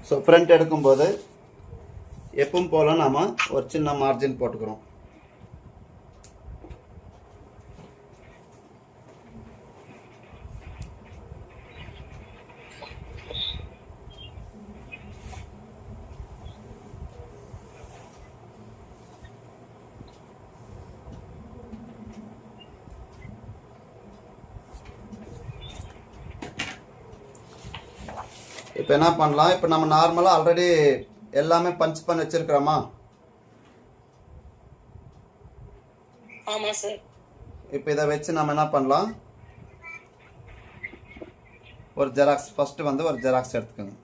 So front எடுக்கும்போது எப்பவும் போல் நாம் ஒரு சின்ன மார்ஜின் போட்டுக்கிறோம். இப்போ என்ன பண்ணலாம், இப்போ நம்ம நார்மலாக ஆல்ரெடி எல்லாமே பஞ்ச் பண்ணி வச்சிருக்கிறோமா? ஆமா சார். இப்போ இதை வச்சு நம்ம என்ன பண்ணலாம், ஒரு ஜெராக்ஸ் ஃபர்ஸ்ட் வந்து ஒரு ஜெராக்ஸ் எடுத்துக்கோங்க.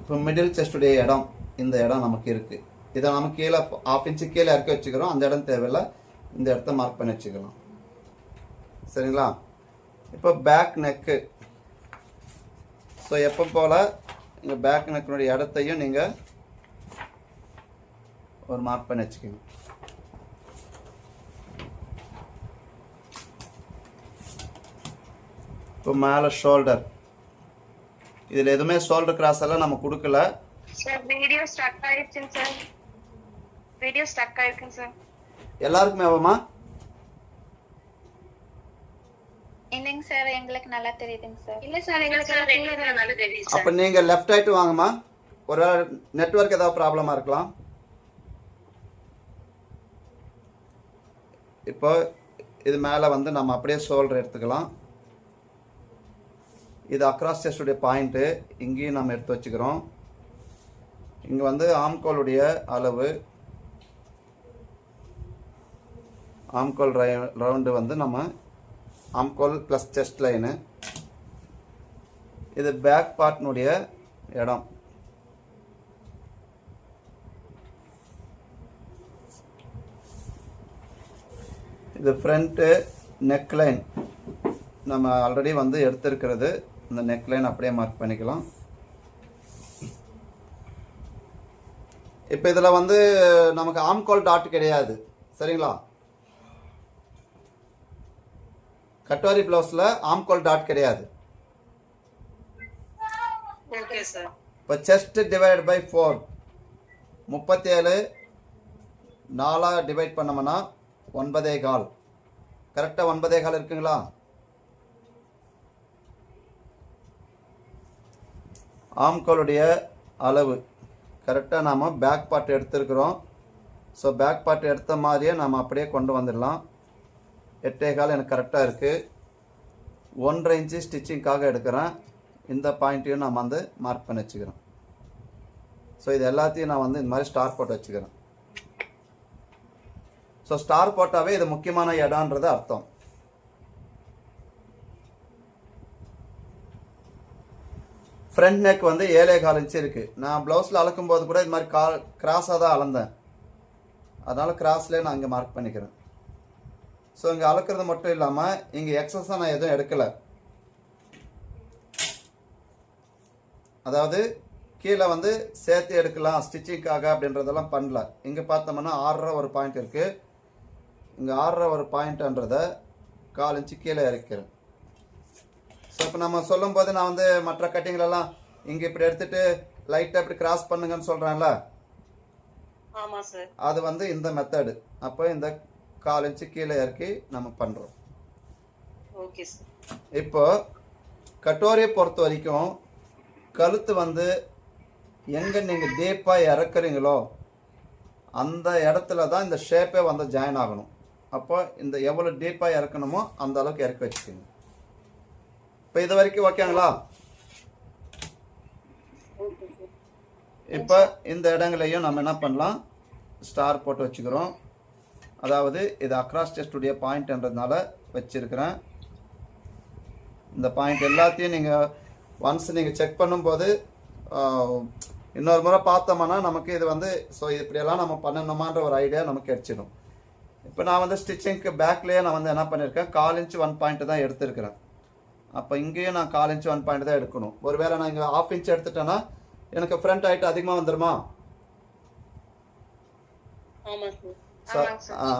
இப்போ மிடில் செஸ்டுடைய இடம், இந்த இடம் நமக்கு இருக்குது. இதை நம்ம கீழே 1/2 இன்ச்சு கீழே இறக்கி வச்சுக்கிறோம். அந்த இடம் தேவையில்லை, இந்த இடத்த மார்க் பண்ணி வச்சுக்கலாம். சரிங்களா? இப்போ பேக் நெக்கு. ஸோ எப்போ போல் இந்த பேக் நெக்கினுடைய இடத்தையும் நீங்கள் ஒரு மார்க் பண்ணி வச்சுக்கோங்க. இப்போ மேலே ஷோல்டர், இதில் எதுவுமே ஷோல்டர் கிராஸ் எல்லாம் நம்ம கொடுக்கல. சார் வீடியோ ஸ்டக் ஆயிடுச்சுங்க சார். வீடியோ ஸ்டக் ஆயிருக்குங்க சார். எல்லாருக்குமே ஆகுமா? இல்லைங்க சார், எங்களுக்கு நல்லா தெரியுதுங்க சார். இல்ல சார், எங்களுக்கு நல்லா தெரியுது. அப்போ நீங்கள் லெஃப்ட் ஆகிட்டு வாங்கம்மா. ஒரு நெட்வொர்க் ஏதாவது ப்ராப்ளமாக இருக்கலாம். இப்போ இது மேலே வந்து நம்ம அப்படியே ஷோல்டர் எடுத்துக்கலாம். இது அக்ராஸ் செஸ்டுடைய பாயிண்ட்டு, இங்கேயும் நம்ம எடுத்து வச்சுக்கிறோம். இங்கே வந்து ஆம்கோலுடைய அளவு, ஆம்கோல் ரவுண்டு வந்து நம்ம ஆம்கோல் ப்ளஸ் செஸ்ட் லைனு. இது பேக் பார்ட்னுடைய இடம். இது ஃப்ரண்ட்டு நெக் லைன், நம்ம ஆல்ரெடி வந்து எடுத்திருக்கிறது. இந்த நெக் லைன் அப்படியே மார்க் பண்ணிக்கலாம். இப்போ இதில் வந்து நமக்கு ஆம்கோல் டாட் கிடையாது, சரிங்களா? கட்டோரி ப்ளவுஸில் ஆம்கோல் டாட் கிடையாது. Okay sir. இப்போ செஸ்ட் டிவைட் பை 4, 37 4 டிவைட் பண்ணோம்னா 9.25. கரெக்டாக 9.25 இருக்குங்களா? ஆம்கோலுடைய அளவு கரெக்டாக நாம் பேக் பார்ட் எடுத்துருக்குறோம். ஸோ பேக் பார்ட் எடுத்த மாதிரியே நாம் அப்படியே கொண்டு வந்துடலாம். 8.25 எனக்கு கரெக்டாக இருக்குது. 1.5 இன்ச்சு ஸ்டிச்சிங்காக எடுக்கிறேன். இந்த பாயிண்ட்டையும் நான் வந்து மார்க் பண்ணி வச்சுக்கிறேன். ஸோ இது எல்லாத்தையும் நான் வந்து இந்த மாதிரி ஸ்டார் போட்டு வச்சுக்கிறேன். ஸோ ஸ்டார் போட்டாவே இது முக்கியமான இடம்ன்றது அர்த்தம். ஃப்ரண்ட் நெக் வந்து 7.25 இன்ச்சு இருக்குது. நான் ப்ளவுஸில் அளக்கும் போது கூட இது மாதிரி கிராஸாக தான் அளந்தேன். அதனால் கிராஸ்லேயே நான் இங்கே மார்க் பண்ணிக்கிறேன். ஸோ இங்கே அளக்கிறது மட்டும் இல்லாமல் இங்கே எக்ஸஸாக நான் எதுவும் எடுக்கலை. அதாவது கீழே வந்து சேர்த்து எடுக்கலாம் ஸ்டிச்சிங்காக அப்படின்றதெல்லாம் பண்ணல. இங்கே பார்த்தோம்னா 6.5 ஒரு பாயிண்ட் இருக்குது. இங்கே 6.5 ஒரு பாயிண்ட்ன்றதை 4 இன்ச்சு கீழே இறக்கிறேன். ஸோ இப்போ நம்ம சொல்லும் போது நான் வந்து மற்ற கட்டிங்களெல்லாம் இங்கே இப்படி எடுத்துட்டு லைட்டாக இப்படி கிராஸ் பண்ணுங்கன்னு சொல்கிறேன்ல, ஆமா சார். அது வந்து இந்த மெத்தடு. அப்போ இந்த 4 இன்ச்சு கீழே இறக்கி நம்ம பண்ணுறோம். Okay sir. இப்போ கட்டோரியை பொறுத்த வரைக்கும் கழுத்து வந்து எங்கே நீங்கள் டீப்பாக இறக்குறீங்களோ அந்த இடத்துல தான் இந்த ஷேப்பே வந்து ஜாயின் ஆகணும். அப்போ இந்த எவ்வளோ டீப்பாக இறக்கணுமோ அந்த அளவுக்கு இறக்கி வச்சுக்கோங்க. இப்போ இது வரைக்கும் ஓகேங்களா? இப்போ இந்த இடங்களையும் நம்ம என்ன பண்ணலாம், ஸ்டார் போட்டு வச்சுக்கிறோம். அதாவது இது அக்ராஸ் செஸ்டுடைய பாயிண்ட்ன்றதுனால வச்சிருக்கிறேன். இந்த பாயிண்ட் எல்லாத்தையும் நீங்கள் ஒன்ஸ் நீங்கள் செக் பண்ணும்போது இன்னொரு முறை பார்த்தோம்னா நமக்கு இது வந்து ஸோ இப்படியெல்லாம் நம்ம பண்ணணுமான்ற ஒரு ஐடியா நமக்கு கிடைச்சிடும். இப்போ நான் வந்து ஸ்டிச்சிங்க்கு பேக்லேயே நான் வந்து என்ன பண்ணியிருக்கேன், 4 இன்ச்சு 1 பாயிண்ட் தான் எடுத்துருக்கிறேன். அப்போ இங்கேயும் நான் 1/4 இன்ச் 1 பாயிண்ட் தான் எடுக்கணும். ஒருவேளை நான் இங்கே 1/2 இன்ச் எடுத்துட்டேன்னா எனக்கு ஃப்ரண்ட் ஹைட் அதிகமாக வந்துருமா? So,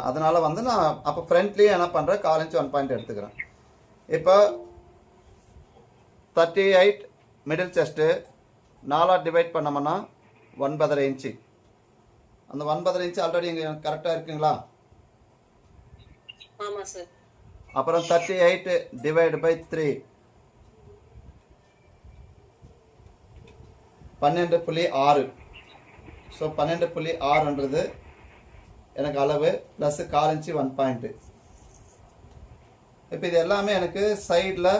அதனால வந்து நான் அப்போ ஃப்ரண்ட்லேயே என்ன பண்ணுறேன், 1/4 இன்ச் 1 பாயிண்ட் எடுத்துக்கிறேன். இப்போ 38 மிடில் செஸ்ட்டு 4 டிவைட் பண்ணோம்னா 9.5 இன்ச்சு. அந்த 9.5 இன்ச்சு ஆல்ரெடி இங்கே கரெக்டாக இருக்குங்களா? ஆமாம் சார். அப்புறம் 38 டிவைட் பை 3 12.6. ஸோ 12.6ன்றது எனக்கு அளவு ப்ளஸ் 1/4 இன்ச்சு 1 பாயிண்ட்டு. இப்போ இது எல்லாமே எனக்கு சைடில்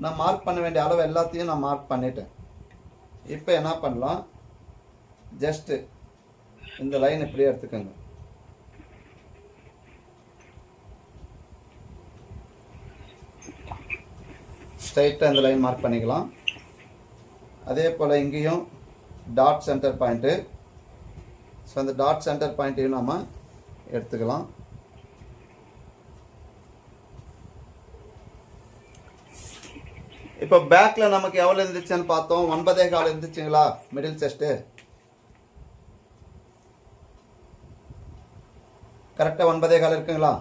நான் மார்க் பண்ண வேண்டிய அளவு எல்லாத்தையும் நான் மார்க் பண்ணிட்டேன். இப்போ என்ன பண்ணலாம், ஜஸ்ட்டு இந்த லைன் இப்படியே எடுத்துக்கோங்க. ஸ்ட்ரைட்டாக இந்த லைன் மார்க் பண்ணிக்கலாம். அதே போல் இங்கேயும் டாட் சென்டர் பாயிண்ட்டு. ஸோ அந்த டாட் சென்டர் பாயிண்ட்டையும் நம்ம எடுத்துக்கலாம். இப்போ பேக்கில் நமக்கு எவ்வளோ இருந்துச்சுன்னு பார்த்தோம், 9.25 இருந்துச்சுங்களா மிடில் செஸ்ட்டு? கரெக்டாக 9.25 இருக்குங்களா?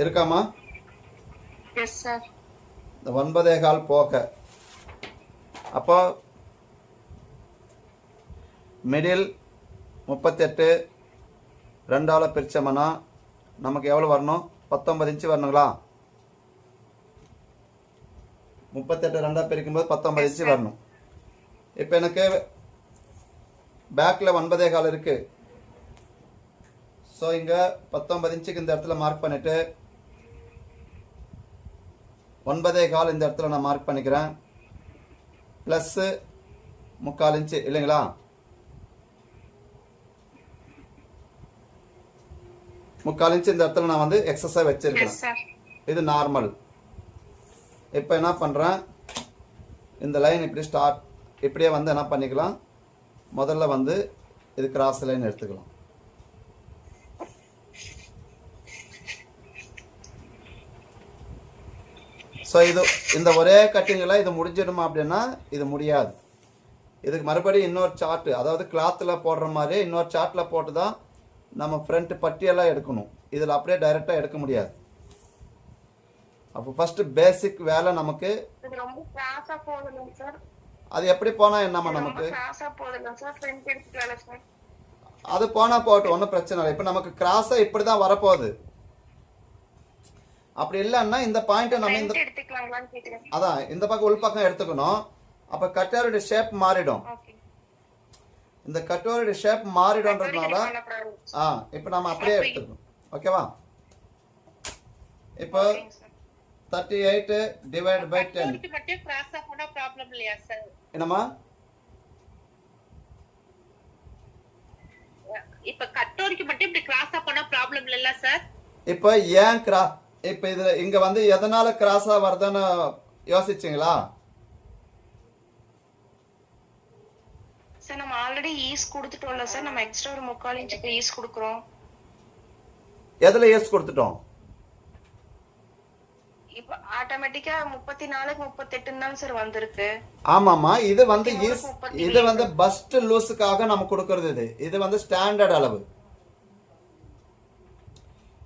இருக்காமா? Yes sir. இந்த 9.25 போக அப்போ மிடில் 38 2ஆல் பிரித்தோம்னா நமக்கு எவ்வளோ வரணும், 19 இன்ச்சு வரணுங்களா? 38 2ஆக பிரிக்கும்போது 19 இன்ச்சு வரணும். இப்போ எனக்கு பேக்கில் 9.25 இருக்குது. ஸோ இங்கே 19 இன்ச்சுக்கு இந்த இடத்துல மார்க் பண்ணிவிட்டு 9.25 இந்த இடத்துல நான் மார்க் பண்ணிக்கிறேன். ப்ளஸ்ஸு 3/4 இன்ச்சு இல்லைங்களா? முக்கால் இன்ச்சு இந்த இடத்துல நான் வந்து எக்ஸஸாக வச்சிருக்கேன். இது நார்மல். இப்போ என்ன பண்ணுறேன், இந்த லைன் இப்படி ஸ்டார்ட் இப்படியே வந்து என்ன பண்ணிக்கலாம், முதல்ல வந்து இது கிராஸ் லைன் எடுத்துக்கலாம். ஸோ இது இந்த ஒரே கட்டிங்கில் இது முடிஞ்சிடுமா அப்படின்னா இது முடியாது. இதுக்கு மறுபடியும் இன்னொரு சார்ட்டு, அதாவது கிளாத்தில் போடுற மாதிரி இன்னொரு சார்ட்டில் போட்டு தான் நம்ம ஃப்ரண்ட் பட்டியெல்லாம் எடுக்கணும். இதில் அப்படியே டைரெக்டாக எடுக்க முடியாது. அப்போ ஃபஸ்ட்டு பேசிக் வேலை நமக்கு. அது எப்படி போனால் என்னம்மா நமக்கு? அது போனால் போகட்டும், ஒன்றும் பிரச்சனை இல்லை. இப்போ நமக்கு கிராஸாக இப்படி தான் வரப்போகுது. அப்படி இல்லைன்னா இந்த பாயிண்ட்டை நம்ம இந்த அதான் இந்த பக்கம் உள் பக்கம் எடுத்துக்கணும். அப்போ கட்டோருடைய ஷேப் மாறிடும். இந்த கட்டோருடைய ஷேப் மாறிடும்ன்றதுனால இப்போ நம்ம அப்படியே எடுத்துக்கணும். ஓகேவா? இப்போ 38 டிவைட் பை 10 என்னம்மா? இப்ப கட்டோரிக்கு மட்டும் இப்படி கிராஸா போனா ப்ராப்ளம் இல்ல சார்? இப்போ ஏன் இப்போ இது இங்க வந்து எதனால கிராஸா வருதுன்னு யோசிச்சீங்களா? சார் நம்ம ஆல்ரெடி ஈஸ் கொடுத்துட்டோம்ல சார், நம்ம எக்ஸ்ட்ரா ஒரு 3/4 இன்ச்சுக்கு ஈஸ் கொடுக்குறோம். எதுல ஈஸ் கொடுத்துட்டோம்? இப்போ ஆட்டோமேட்டிக்கா 34க்கு 38 தான் சார் வந்திருக்கு. ஆமாமா, இது வந்து ஈஸ், இது வந்து பஸ்ட் லூஸுக்காக நம்ம கொடுக்கறது. இது வந்து ஸ்டாண்டர்ட் அளவு.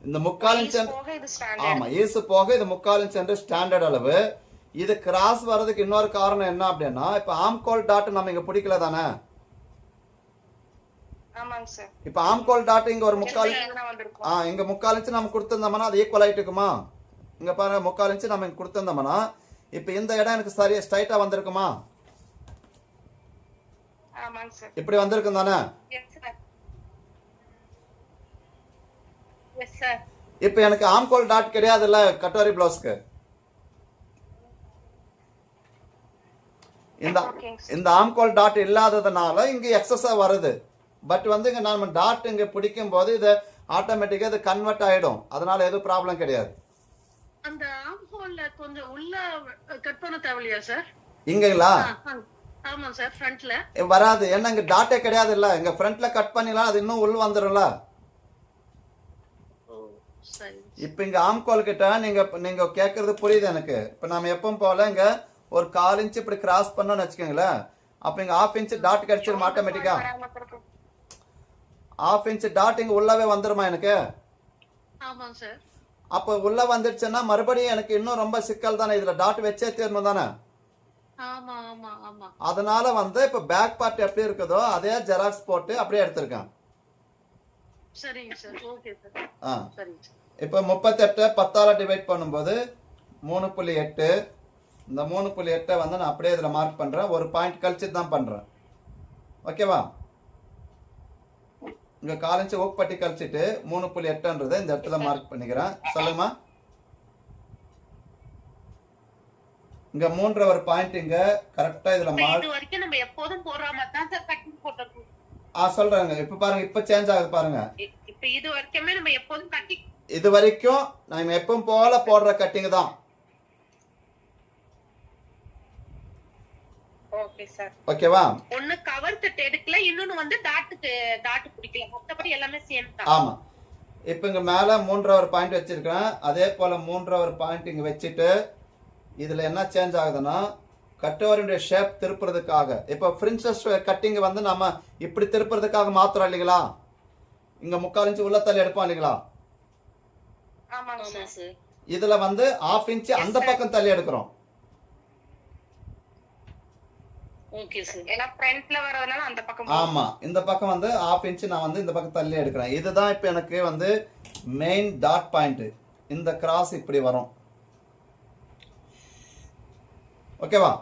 இந்த 3/4 இன்ச் ஆமா ஈஸ் போக இது 3/4 இன்ச் ஸ்டாண்டர்ட் அளவு. இது கிராஸ் வர்றதுக்கு இன்னொரு காரணம் என்ன அப்படின்னா, இப்ப ஆம்கோல் டாட் நம்ம இங்க பிடிக்கல தானே? ஆமாங்க சார். இப்ப ஆம்கோல் டாட் இங்க ஒரு 3/4 இங்க 3/4 இன்ச் நம்ம கொடுத்திருந்தோம்னா அது ஈக்குவல் ஆயிட்டுக்குமா? இங்க பாருங்க 3/4 இன்ச் நம்ம இங்க கொடுத்திருந்தோம்னா இப்ப இந்த இடம் எனக்கு சரியா ஸ்ட்ரைட்டா வந்திருக்குமா? ஆமாங்க சார். இப்படி வந்திருக்கும் தானே? இப்ப எனக்கு ஆம்கோல் டாட் கிடையாதுல்ல கட்டோரி பிளவுஸ்க்கு. இந்த ஆம்கோல் டாட் இல்லாததுனால இங்க எக்ஸஸா வருது. பட் வந்து இங்க நாம டாட் இங்க பிடிக்கும் போது இது ஆட்டோமேட்டிக்கா இது கன்வெர்ட் ஆயிடும். அதனால எதுவும் ப்ராப்ளம் கிடையாது. அந்த ஆம்ஹோல்ல கொஞ்சம் உள்ள கட் பண்ண தேவையா சார்? இங்கங்களா? ஆமா சார், ஃப்ரண்ட்ல வராது. ஏன்னா இங்க டாட்டே கிடையாது இல்ல. இங்க ஃப்ரண்ட்ல கட் பண்ணிடலாம், அது இன்னும் உள்ள வந்துரும்ல. சரி. இப்போ இங்க ஆம்கோல் கிட்ட நீங்க கேட்கறது புரியுது எனக்கு. இப்போ நாம எப்பவும் போல இங்க ஒரு 1/4 இன்ச் இப்படி கிராஸ் பண்ணோம்னு வச்சுக்கோங்களேன். அப்ப இங்க 1/2 இன்ச் டாட் கிடைச்சிரும் ஆட்டோமேட்டிக்கா. வராம இருக்கும். 1/2 இன்ச் டாட் இங்க உள்ளவே வந்துருமா எனக்கு? ஆமாங்க சார். அப்போ உள்ள வந்துடுச்சுன்னா மறுபடியும் எனக்கு இன்னும் ரொம்ப சிக்கல் தானே. இதுல டாட் வச்சே தீரணும் தானே. ஆமா ஆமா ஆமா. அதனால வந்து இப்ப பேக் பார்ட் எப்படி இருக்குதோ அதே ஜெராக்ஸ் போட்டு அப்படியே எடுத்திருக்கேன். சரிங்க சார். Okay sir. ஆ சரிங்க சார். இப்போ 38 10ஆல டிவைட் பண்ணும்போது 3.8. இந்த 3.8 வந்து நான் அப்படியே இதில் மார்க் பண்ணுறேன். ஒரு பாயிண்ட் கழிச்சு தான் பண்ணுறேன். ஓகேவா? இங்கே 1/4 இன்ச் ஓக்பட்டி கழிச்சிட்டு 3.8ன்றதை இந்த இடத்துல மார்க் பண்ணிக்கிறேன். சொல்லுங்கம்மா. இங்க 3 ஒரு பாயிண்ட் இங்க கரெக்டா இதுல மார்க். இது வரைக்கும் நம்ம எப்போதும் போடுற மாதிரி தான் சார் கட்டிங் போட்டுருக்கோம். சொல்றாங்க. இப்ப பாருங்க, இப்ப சேஞ்ச் ஆகுது பாருங்க. இப்ப இது வரைக்குமே நம்ம எப்போதும் கட்டிங், இது வரைக்கும் நம்ம எப்பவும் போல போடுற கட்டிங் தான். Okay sir. ஓகேவா? ஒண்ணு கவர் தட்டு எடுக்கல, இன்னொன்னு வந்து டாட் பிடிக்கல, மத்தபடி எல்லாமே சேம் தான். ஆமா. இப்ப இங்க மேல 3 ஒரு பாயிண்ட் வச்சிருக்கேன். அதே போல 3 ஒரு பாயிண்ட் இங்க வச்சுட்டு இதுல என்ன சேஞ்ச் ஆகுதுன்னா கட்டோரியுடைய ஷேப் திருப்புறதுக்காக இப்ப பிரின்சஸ் கட்டிங் வந்து நம்ம இப்படி திருப்புறதுக்காக மாத்திரம் இல்லைங்களா? இங்க 3/4 இன்ச் உள்ள தள்ளி எடுப்போம் இல்லைங்களா? ஆமாங்க சார். இதுல வந்து 1/2 இன்ச் அந்த பக்கம் தள்ளி எடுக்கிறோம். Okay sir. ஏன்னா ஃப்ரண்ட்ல வரதுனால அந்த பக்கம். ஆமா, இந்த பக்கம் வந்து 1/2 இன்ச் நான் வந்து இந்த பக்கம் தள்ளி எடுக்கிறேன். இதுதான் இப்ப எனக்கு வந்து மெயின் டாட் பாயிண்ட். இந்த கிராஸ் இப்படி வரும். ஓகேவா?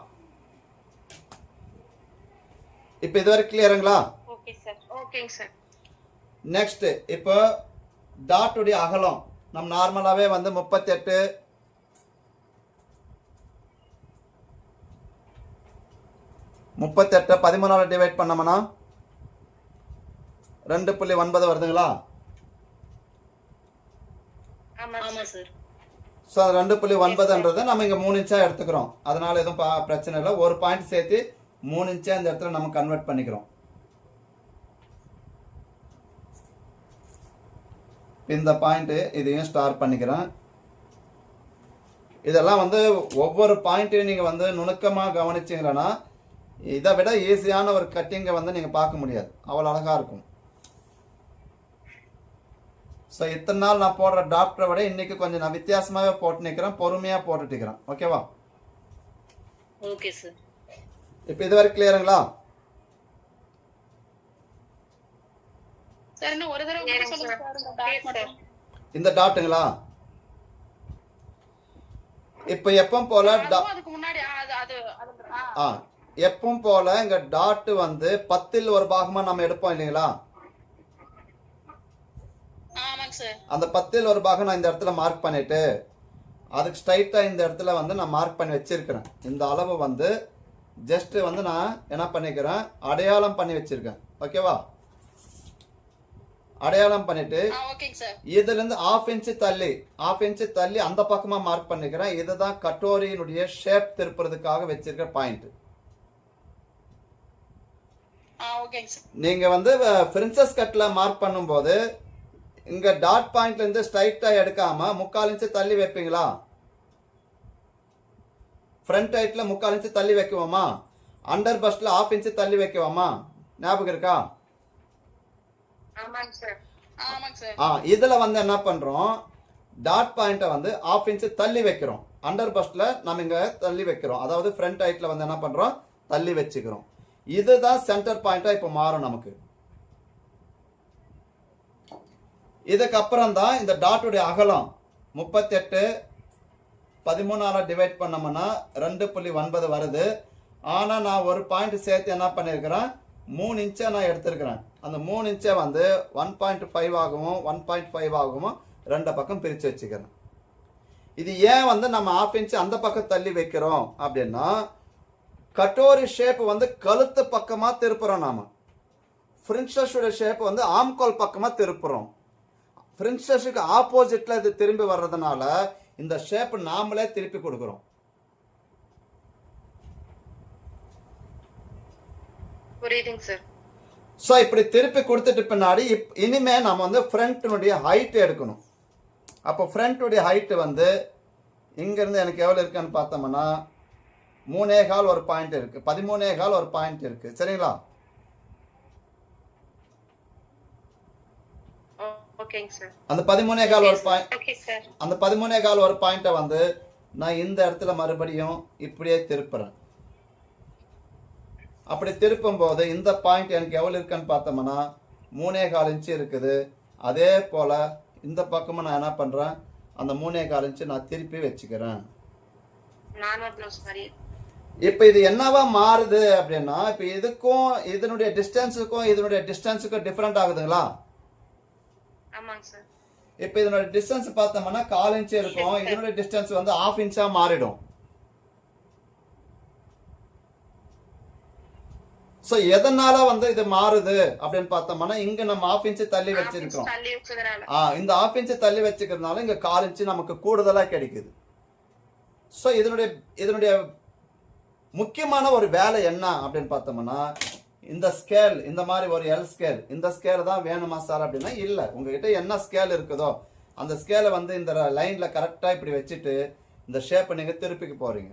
இப்ப இதுவரை கிளியருங்களா? Okay sir. ஓகேங்க சார். நெக்ஸ்ட் இப்போ டாட் உடைய அகலம் நம்ம நார்மலாவே வந்து 38 13ஆல டிவைட் பண்ணோம்னா 2.9 வருதுங்களா? ஆமா சார். ஸோ 2.9ன்றதை நம்ம இங்க 3 இன்ச்சா எடுத்துக்கிறோம். அதனால எதுவும் பிரச்சனை இல்லை. ஒரு பாயிண்ட் சேர்த்து 3 இன்ச்சா இந்த இடத்துல நம்ம கன்வெர்ட் பண்ணிக்கிறோம். இந்த பாயிண்ட் இதையும் ஸ்டார் பண்ணிக்கிறேன். இதெல்லாம் வந்து ஒவ்வொரு பாயிண்ட்டையும் நீங்க வந்து நுணுக்கமா கவனிச்சீங்கன்னா இதை விட ஈஸியான ஒரு கட்டிங்கை வந்து நீங்க பார்க்க முடியாது. அவ்வளவு அழகா இருக்கும். ஸோ இத்தனை நாள் நான் போடுற டாக்டரை விட இன்னைக்கு கொஞ்சம் நான் வித்தியாசமாகவே போட்டு நிற்கிறேன். பொறுமையாக போட்டுட்டு இருக்கிறேன். ஓகேவா? Okay sir. இப்போ இதுவரை கிளியருங்களா? சார் இன்னும் ஒரு தடவை மட்டும் சொல்லுங்க சார், இந்த டாட் மட்டும். இந்த டாட்டுங்களா? இப்போ எப்பவும் போல அதுக்கு முன்னாடி எப்பவும் போல இங்க டாட் வந்து 10ல் ஒரு பாகமா நம்ம எடுப்போம் இல்லைங்களா? ஆமாங்க சார். அந்த 10ல் ஒரு பாகம் நான் இந்த இடத்துல மார்க் பண்ணிட்டு அதுக்கு ஸ்ட்ரைட்டா இந்த இடத்துல வந்து நான் மார்க் பண்ணி வச்சிருக்கிறேன். இந்த அளவு வந்து ஜஸ்ட் வந்து நான் என்ன பண்ணிக்கிறேன், அடையாளம் பண்ணி வச்சிருக்கேன். ஓகேவா? அடையாளம் பண்ணிட்டு இதுல இருந்து 1/2 இன்ச் தள்ளி அந்த பக்கமா மார்க் பண்ணிக்கிறேன். இதுதான் கட்டோரியினுடைய ஷேப் திருப்புறதுக்காக வச்சிருக்க பாயிண்ட். நீங்க வந்து பிரின்சஸ் கட்ல மார்க் பண்ணும்போது இங்க டாட் பாயிண்ட்ல இருந்து ஸ்ட்ரைட்டா எடுக்காம 3/4 இன்ச் தள்ளி வைப்பீங்களா? ஃப்ரண்ட் ரைட்ல 3/4 இன்ச் தள்ளி வைக்குவோமா? அண்டர் பஸ்ட்ல 1/2 இன்ச் தள்ளி வைக்குவோமா? ஞாபகம் இருக்கா? ஆமாங்க சார். ஆமாங்க சார். இதுல வந்து என்ன பண்றோம், டாட் பாயிண்ட வந்து 1/2 இன்ச் தள்ளி வைக்கிறோம். அண்டர் பஸ்ட்ல நம்ம இங்க தள்ளி வைக்கிறோம். அதாவது ஃப்ரண்ட் ரைட்ல வந்து என்ன பண்றோம், தள்ளி வச்சுக்கிறோம். இதுதான் சென்டர் பாயிண்டா இப்ப மாறும் நமக்கு. இதுக்கப்புறம் தான் இந்த டாட்டுடைய அகலம் 38 13ஆல டிவைட் பண்ணோம்னா 2.9 வருது. ஆனா நான் ஒரு பாயிண்ட் சேர்த்து என்ன பண்ணிருக்கிறேன், 3 இன்ச்சை நான் எடுத்திருக்கிறேன். அந்த 3 இன்ச்சை வந்து 1.5 ஆகவும் 1.5 ஆகவும் ரெண்டு பக்கம் பிரிச்சு வச்சுக்கிறேன். இது ஏன் வந்து நம்ம 1/2 இன்ச் அந்த பக்கம் தள்ளி வைக்கிறோம் அப்படின்னா, கட்டோரி ஷேப் வந்து கழுத்து பக்கமா திருப்புறோம். நாம பிரின்சஸோட ஷேப் வந்து ஆம்கோல் பக்கமா திருப்புறோம். பிரின்சஸுக்கு ஆப்போசிட்ல இது திரும்பி வர்றதுனால இந்த ஷேப் நாமளே திருப்பி கொடுக்கிறோம். புரியுதுங்க சார். ஸோ இப்படி திருப்பி கொடுத்துட்டு பின்னாடி இனிமே நம்ம வந்து ஃப்ரண்ட்னுடைய ஹைட் எடுக்கணும். அப்போ ஃப்ரண்ட்டுடைய ஹைட்டு வந்து இங்கேருந்து எனக்கு எவ்வளோ இருக்குன்னு பார்த்தோம்னா 3.25 ஒரு பாயிண்ட் இருக்குது, 13.25 ஒரு பாயிண்ட் இருக்குது. சரிங்களா? ஓகேங்க சார். அந்த 13.25 ஒரு பாயிண்ட், ஓகே சார். அந்த 13.25 ஒரு பாயிண்ட்டை வந்து நான் இந்த இடத்துல மறுபடியும் இப்படியே திருப்புறேன். அப்படி திருப்பும் போது இந்த பாயிண்ட் எனக்கு எவ்வளோ இருக்குன்னு பார்த்தோம்னா 3.25 இன்ச்சு இருக்குது. அதே போல் இந்த பக்கமும் நான் என்ன பண்ணுறேன், அந்த 3.25 இன்ச்சு நான் திருப்பி வச்சுக்கிறேன். நார்மல் ப்ளவுஸ் மாதிரி. இப்போ இது என்னவா மாறுது அப்படின்னா, இப்போ இதுக்கும் இதனுடைய டிஸ்டன்ஸுக்கும் டிஃப்ரெண்ட் ஆகுதுங்களா? ஆமாங்க சார். இப்போ இதனுடைய டிஸ்டன்ஸ் பார்த்தோம்னா 1/4 இன்ச்சு இருக்கும், இதனுடைய டிஸ்டன்ஸ் வந்து 1/2 இன்ச்சா மாறிடும். ஸோ எதனால வந்து இது மாறுது அப்படின்னு பார்த்தோம்னா, இங்க நம்ம 1/2 இன்ச்சு தள்ளி வச்சிருக்கோம். இந்த 1/2 இன்ச்சு தள்ளி வச்சுக்கிறதுனால இங்க 1/4 இன்ச்சு நமக்கு கூடுதலா கிடைக்குது. ஸோ இதனுடைய முக்கியமான ஒரு வேலை என்ன அப்படின்னு பார்த்தோம்னா, இந்த ஸ்கேல், இந்த மாதிரி ஒரு எல் ஸ்கேல், இந்த ஸ்கேல் தான் வேணுமா சார் அப்படின்னா இல்லை. உங்ககிட்ட என்ன ஸ்கேல் இருக்குதோ அந்த ஸ்கேலை வந்து இந்த லைனில் கரெக்டாக இப்படி வச்சுட்டு இந்த ஷேப்பை நீங்கள் திருப்பிக்க போகிறீங்க.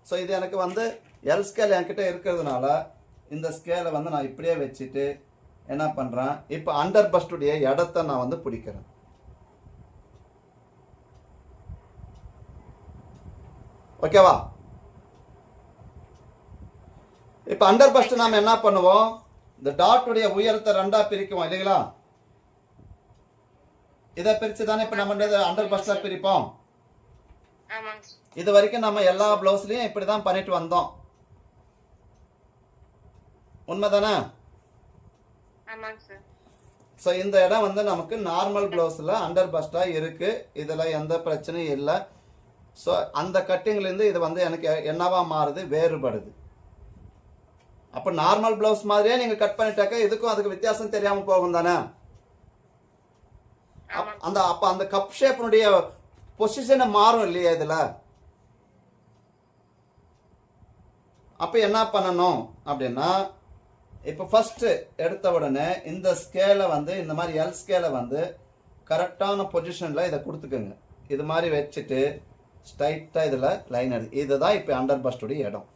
ஸோ இது எனக்கு வந்து எல் ஸ்கேல் என்கிட்ட இருக்கிறதுனால இந்த ஸ்கேலை வந்து நான் இப்படியே வச்சுட்டு என்ன பண்ணுறேன், இப்போ அண்டர் பஸ்டுடைய இடத்த நான் வந்து பிடிக்கிறேன். ஓகேவா? இப்போ அண்டர் பஸ்ட் நாம என்ன பண்ணுவோம், இந்த டாட்டுடைய உயரத்தை 2ஆ பிரிக்குவோம் இல்லைங்களா? இதை பிரிச்சு தானே இப்போ நம்ம அண்டர் பஸ்டா பிரிப்போம். இது வரைக்கும் நம்ம எல்லா பிளவுஸ்லயும் இப்படிதான் பண்ணிட்டு வந்தோம். உண்மைதானே? ஸோ இந்த இடம் வந்து நமக்கு நார்மல் பிளவுஸ்ல அண்டர் பஸ்டா இருக்கு. இதுல எந்த பிரச்சனையும் இல்லை. ஸோ அந்த கட்டிங்லேருந்து இது வந்து எனக்கு என்னவா மாறுது, வேறுபடுது. அப்போ நார்மல் பிளவுஸ் மாதிரியே நீங்க கட் பண்ணிட்டாக்க இதுக்கும் அதுக்கு வித்தியாசம் தெரியாம போகும் தானே? அப்ப அந்த கப் ஷேப்னுடைய பொசிஷனை மாறும் இல்லையா இதுல? அப்ப என்ன பண்ணணும் அப்படின்னா, இப்ப ஃபர்ஸ்ட் எடுத்த உடனே இந்த ஸ்கேலை வந்து இந்த மாதிரி எல் ஸ்கேலை வந்து கரெக்டான பொசிஷன்ல இதை கொடுத்துக்கோங்க. இது மாதிரி வச்சுட்டு ஸ்ட்ரைட்டா இதுல லைன் எடுத்து, இதுதான் இப்ப அண்டர் பஸ்டுடைய இடம்.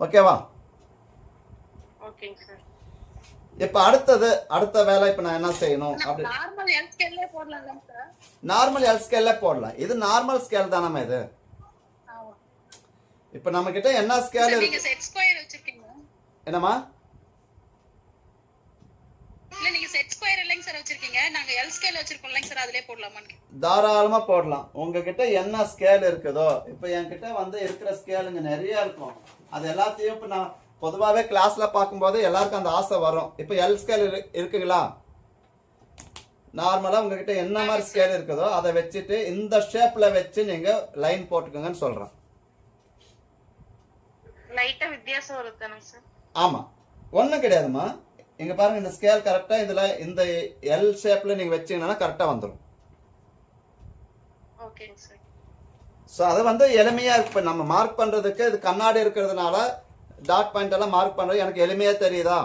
ஓகேவா? ஓகேங்க சார். இப்ப அடுத்த வேலை இப்ப நான் என்ன செய்யணும் அப்படி, நார்மல் எல் ஸ்கேல்லே போடலாம் சார். நார்மல் எல் ஸ்கேல்ல போடலாம். இது நார்மல் ஸ்கேல் தானே இது. இப்ப நம்ம கிட்ட என்ன ஸ்கேல் இருக்கு? நீங்க செட் ஸ்கொயர் வச்சிருக்கீங்க. என்னமா? இல்ல நீங்க செட் ஸ்கொயர் இல்லைங்க சார் வச்சிருக்கீங்க. நாங்க எல் ஸ்கேல் வச்சிருக்கோம் இல்லைங்க சார், அதிலே போடலாமான்னு. தாராளமா போடலாம். உங்ககிட்ட என்ன ஸ்கேல் இருக்குதோ, இப்ப என்கிட்ட வந்து இருக்கிற ஸ்கேலுங்க நிறைய இருக்கும். அது எல்லாத்தையும் இப்ப நான் பொதுவாகவே கிளாஸ்ல பார்க்கும்போது எல்லாருக்கும் அந்த ஆசை வரும். இப்ப எல் ஸ்கேல் இருக்குங்களா? நார்மலா உங்ககிட்ட என்ன மாதிரி ஸ்கேல் இருக்குதோ அதை வச்சுட்டு இந்த ஷேப்ல வச்சு நீங்க லைன் போட்டுக்கோங்கன்னு சொல்றேன். லைட்டா வித்தியாசம் வருதுங்க சார். ஆமா, ஒண்ணும் கிடையாதுமா. இங்க பாருங்க, இந்த ஸ்கேல் கரெக்டா இதுல இந்த எல் ஷேப்ல நீங்க வச்சீங்கன்னா கரெக்டா வந்துடும். ஓகேங்க சார். ஸோ அது வந்து எளிமையா இருக்கு. நம்ம மார்க் பண்றதுக்கு இது கண்ணாடி இருக்கிறதுனால டாட் பாயிண்ட் எல்லாம் மார்க் பண்றது எனக்கு எளிமையா தெரியுதா?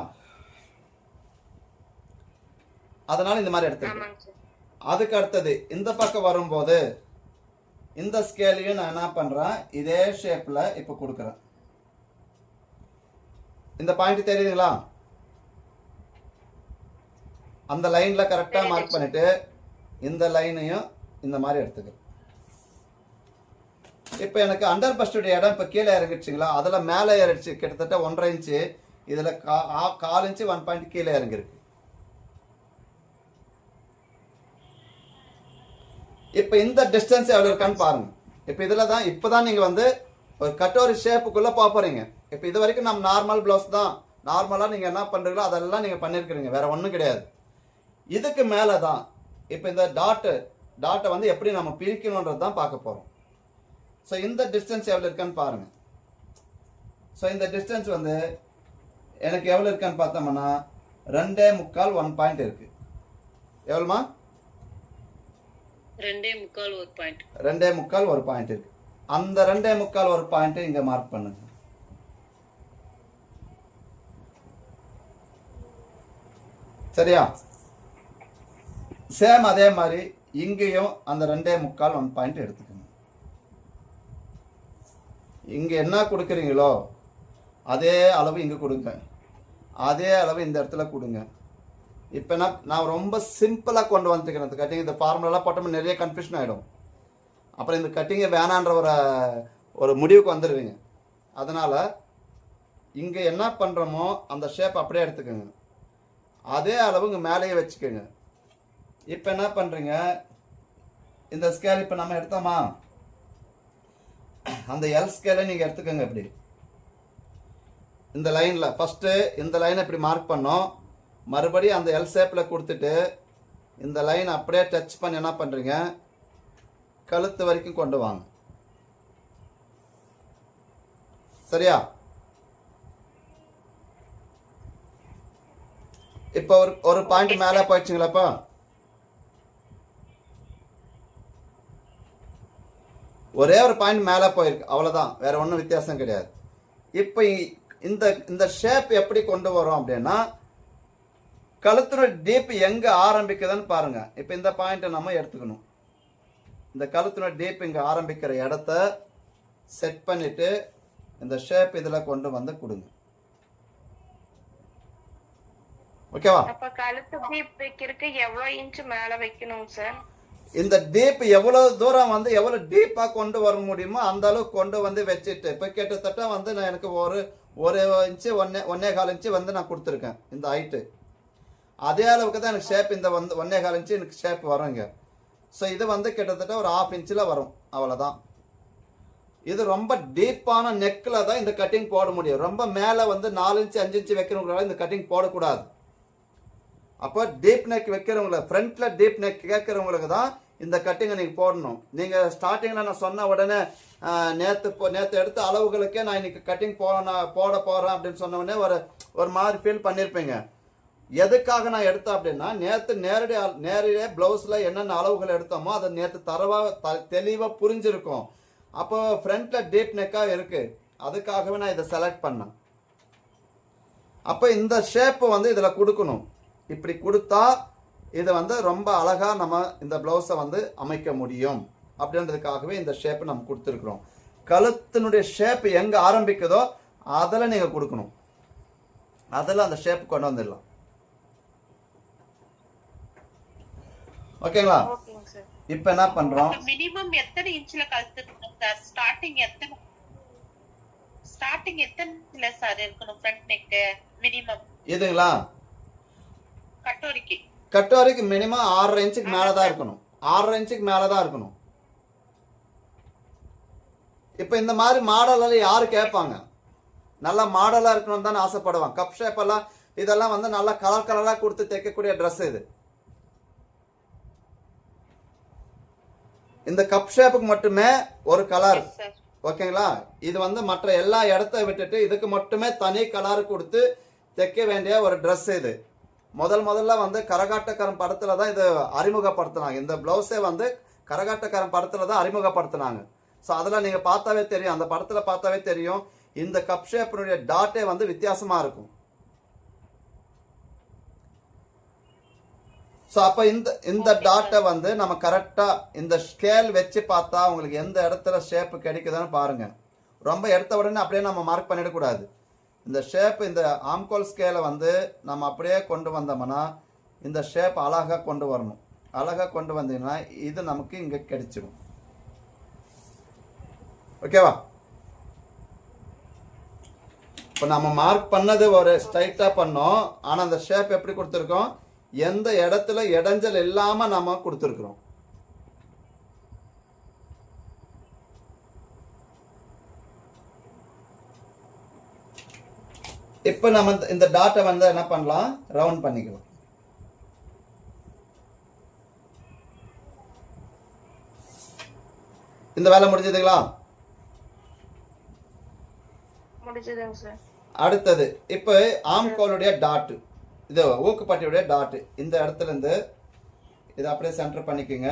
அதனால இந்த மாதிரி எடுத்துக்கிறேன். அதுக்கு அடுத்தது இந்த பக்கம் வரும்போது இந்த ஸ்கேலையும் நான் என்ன பண்றேன், இதே ஷேப்ல இப்ப கொடுக்குறேன். இந்த பாயிண்ட் தெரியுதுங்களா? அந்த லைன்ல கரெக்டா மார்க் பண்ணிட்டு இந்த லைனையும் இந்த மாதிரி எடுத்துக்கிறேன். இப்ப எனக்கு அண்டர் பஸ்டுடைய இடம் இப்ப கீழே இறங்கிடுச்சுங்களா? அதுல மேலே ஏறிடுச்சு கிட்டத்தட்ட 1.5 இன்ச்சு. இதுல 1/4 இன்ச்சு 1 பாயிண்ட் கீழே இறங்கிருக்கு. இப்ப இந்த டிஸ்டன்ஸ் எவ்வளவு இருக்கான்னு பாருங்க. இப்ப இதுல தான் இப்பதான் நீங்க வந்து ஒரு கட்டோரி ஷேப்புக்குள்ள போறீங்க. இப்ப இது வரைக்கும் நம்ம நார்மல் பிளவுஸ் தான், நார்மலா நீங்க என்ன பண்றீங்களோ அதெல்லாம் நீங்க பண்ணிருக்கீங்க, வேற ஒண்ணும் கிடையாது. இதுக்கு மேலதான் இப்ப இந்த டாட்டை வந்து எப்படி நம்ம பிரிக்கணும்ன்றது தான் பார்க்க போறோம். ஸோ இந்த டிஸ்டன்ஸ் எவ்வளோ இருக்கான்னு பாருங்க. ஸோ இந்த டிஸ்டன்ஸ் வந்து எனக்கு எவ்வளோ இருக்கான்னு பார்த்தோம்னா 2.25 1 பாயிண்ட் இருக்கு. எவ்வளோமா? 2.25 1 பாயிண்ட். 2.25 1 பாயிண்ட் இருக்கு. அந்த 2.25 1 பாயிண்ட் இங்க மார்க் பண்ணுங்க. சரியா? சேம் அதே மாதிரி இங்கேயும் அந்த 2.25 1 பாயிண்ட் எடுத்துக்கணும். இங்கே என்ன கொடுக்குறீங்களோ அதே அளவு இங்கே கொடுங்க, அதே அளவு இந்த இடத்துல கொடுங்க. இப்போ நான் ரொம்ப சிம்பிளாக கொண்டு வந்துக்கிறேன் இந்த கட்டிங். இந்த ஃபார்முலாலாம் போட்டோம்னா நிறைய கன்ஃபியூஷன் ஆகிடும். அப்புறம் இந்த கட்டிங்கை வேணான்ற ஒரு முடிவுக்கு வந்துடுவீங்க. அதனால் இங்கே என்ன பண்ணுறோமோ அந்த ஷேப் அப்படியே எடுத்துக்கோங்க, அதே அளவு இங்கே மேலேயே வச்சுக்கோங்க. இப்போ என்ன பண்ணுறீங்க, இந்த ஸ்கேல் இப்போ நம்ம எடுத்தோமா, அந்த எல் ஸ்கேலை நீங்கள் எடுத்துக்கோங்க. இப்படி இந்த லைனில் ஃபஸ்ட்டு இந்த லைனை இப்படி மார்க் பண்ணோம், மறுபடியும் அந்த எல் ஷேப்பில் கொடுத்துட்டு இந்த லைன் அப்படியே டச் பண்ணி என்ன பண்ணுறீங்க, கழுத்து வரைக்கும் கொண்டு வாங்க. சரியா? இப்போ ஒரு பாயிண்ட் மேலே போயிடுச்சுங்களாப்பா? ஒரே ஒரு பாயிண்ட் மேலே போயிருக்கு, அவ்வளோதான், வேற ஒன்றும் வித்தியாசம் கிடையாது. இப்போ இந்த ஷேப் எப்படி கொண்டு வரும் அப்படின்னா, கழுத்துடைய டீப் எங்கே ஆரம்பிக்குதுன்னு பாருங்க. இப்போ இந்த பாயிண்ட்டை நம்ம எடுத்துக்கணும். இந்த கழுத்துடைய டீப் இங்கே ஆரம்பிக்கிற இடத்த செட் பண்ணிட்டு இந்த ஷேப் இதில் கொண்டு வந்து கொடுங்க. ஓகேவா? அப்ப கழுத்து டீப் வைக்கிறதுக்கு எவ்வளவு இன்ச் மேல வைக்கணும் சார்? இந்த டீப் எவ்வளவு தூரம் வந்து எவ்வளவு டீப்பா கொண்டு வர முடியுமோ அந்த அளவுக்கு கொண்டு வந்து வச்சுட்டு, இப்போ கிட்டத்தட்ட வந்து நான் எனக்கு ஒரு இன்ச்சு 1.25 இன்ச்சு வந்து நான் கொடுத்துருக்கேன் இந்த ஹைட்டு. அதே அளவுக்கு தான் எனக்கு ஷேப் இந்த வந்து 1.25 இன்ச்சு எனக்கு ஷேப் வருங்க. ஸோ இது வந்து கிட்டத்தட்ட ஒரு 1/2 இன்ச்சில் வரும், அவ்வளோதான். இது ரொம்ப டீப்பான நெக்கில் தான் இந்த கட்டிங் போட முடியும். ரொம்ப மேலே வந்து 4 இன்ச்சு 5 இன்ச்சு வைக்கிறவங்களால இந்த கட்டிங் போடக்கூடாது. அப்போ டீப் நெக் வைக்கிறவங்கள, ஃப்ரண்ட்டில் டீப் நெக் கேட்குறவங்களுக்கு தான் இந்த கட்டிங்கை நீங்கள் போடணும். நீங்கள் ஸ்டார்டிங்கில் நான் சொன்ன உடனே நேற்று எடுத்த அளவுகளுக்கே நான் இன்னைக்கு கட்டிங் போட போகிறேன் அப்படின்னு சொன்ன உடனே ஒரு மாதிரி ஃபீல் பண்ணியிருப்பீங்க. எதுக்காக நான் எடுத்தேன் அப்படின்னா, நேற்று நேரடியாக ப்ளவுஸில் என்னென்ன அளவுகள் எடுத்தோமோ அதை நேற்று தெளிவாக புரிஞ்சிருக்கும். அப்போ ஃப்ரண்ட்டில் டீப் நெக்காக இருக்குது, அதுக்காகவே நான் இதை செலக்ட் பண்ணேன். அப்போ இந்த ஷேப்பு வந்து இதில் கொடுக்கணும். இப்படி கொடுத்தா இது வந்து ரொம்ப அழகாக நம்ம இந்த ப்ளவுஸை வந்து அமைக்க முடியும் அப்படின்றதுக்காகவே இந்த ஷேப்பு நம்ம கொடுத்துருக்குறோம். கழுத்தினுடைய ஷேப் எங்கே ஆரம்பிக்குதோ அதில் நீங்கள் கொடுக்கணும், அதில் அந்த ஷேப் கொண்டு வந்துடலாம். ஓகேங்களா? இப்போ என்ன பண்ணுறோம், மினிமம் எத்தனை இன்ச்ல கழுத்து சார்? ஸ்டார்டிங் எத்தனை சார் இருக்கணும் ஃப்ரண்ட் நெக் மினிமம்? இதுங்களா, கட்டோரிக்கு மினிமம் 6.5 இன்ச்சுக்கு மேலே தான் இருக்கணும். 6.5 இன்ச்சுக்கு மேலே தான் இருக்கணும். இப்போ இந்த மாதிரி மாடலில் யாரு கேட்பாங்க? நல்லா மாடலாக இருக்கணும்னு தானே ஆசைப்படுவாங்க. கப் ஷேப் எல்லாம் இதெல்லாம் வந்து நல்லா கலராக கொடுத்து தைக்கக்கூடிய ட்ரெஸ் இது. இந்த கப் ஷேப்புக்கு மட்டுமே ஒரு கலர், ஓகேங்களா? இது வந்து மற்ற எல்லா இடத்த விட்டுட்டு இதுக்கு மட்டுமே தனி கலர் கொடுத்து தைக்க வேண்டிய ஒரு ட்ரெஸ் இது. முதல்ல வந்து கரகாட்டக்காரன் படத்துல தான் இது அறிமுகப்படுத்தினாங்க. இந்த பிளவுஸே வந்து கரகாட்டக்காரன் படத்துல தான் அறிமுகப்படுத்தினாங்க. ஸோ அதில் நீங்கள் பார்த்தாவே தெரியும், அந்த படத்தில் பார்த்தாவே தெரியும், இந்த கப் ஷேப்பினுடைய டாட்டே வந்து வித்தியாசமாக இருக்கும். ஸோ அப்போ இந்த டாட்டை வந்து நம்ம கரெக்டாக இந்த ஸ்கேல் வச்சு பார்த்தா உங்களுக்கு எந்த இடத்துல ஷேப்பு கிடைக்குதுன்னு பாருங்க. ரொம்ப எடுத்த உடனே அப்படியே நம்ம மார்க் பண்ணிடக்கூடாது. இந்த ஷேப், இந்த ஆம்கோல் ஸ்கேலை வந்து நம்ம அப்படியே கொண்டு வந்தோம்னா இந்த ஷேப் அழகாக கொண்டு வரணும். அழகாக கொண்டு வந்தீங்கன்னா இது நமக்கு இங்கே கிடைச்சிடும். ஓகேவா? இப்போ நம்ம மார்க் பண்ணது ஒரு ஸ்ட்ரைட்டாக பண்ணோம், ஆனால் அந்த ஷேப் எப்படி கொடுத்துருக்கோம், எந்த இடத்துல இடைஞ்சல் இல்லாமல் நம்ம கொடுத்துருக்குறோம். இப்போ நம்ம இந்த டாட்டை வந்து என்ன பண்ணலாம், ரவுண்ட் பண்ணிக்கலாம். இந்த வேலை முடிஞ்சதுங்களா? முடிஞ்சதுங்க சார். அடுத்தது இப்போ ஆம்கோலுடைய டாட்டு, இது ஊக்குப்பட்டியுடைய டாட்டு, இந்த இடத்துல இருந்து இதை அப்படியே சென்டர் பண்ணிக்கோங்க.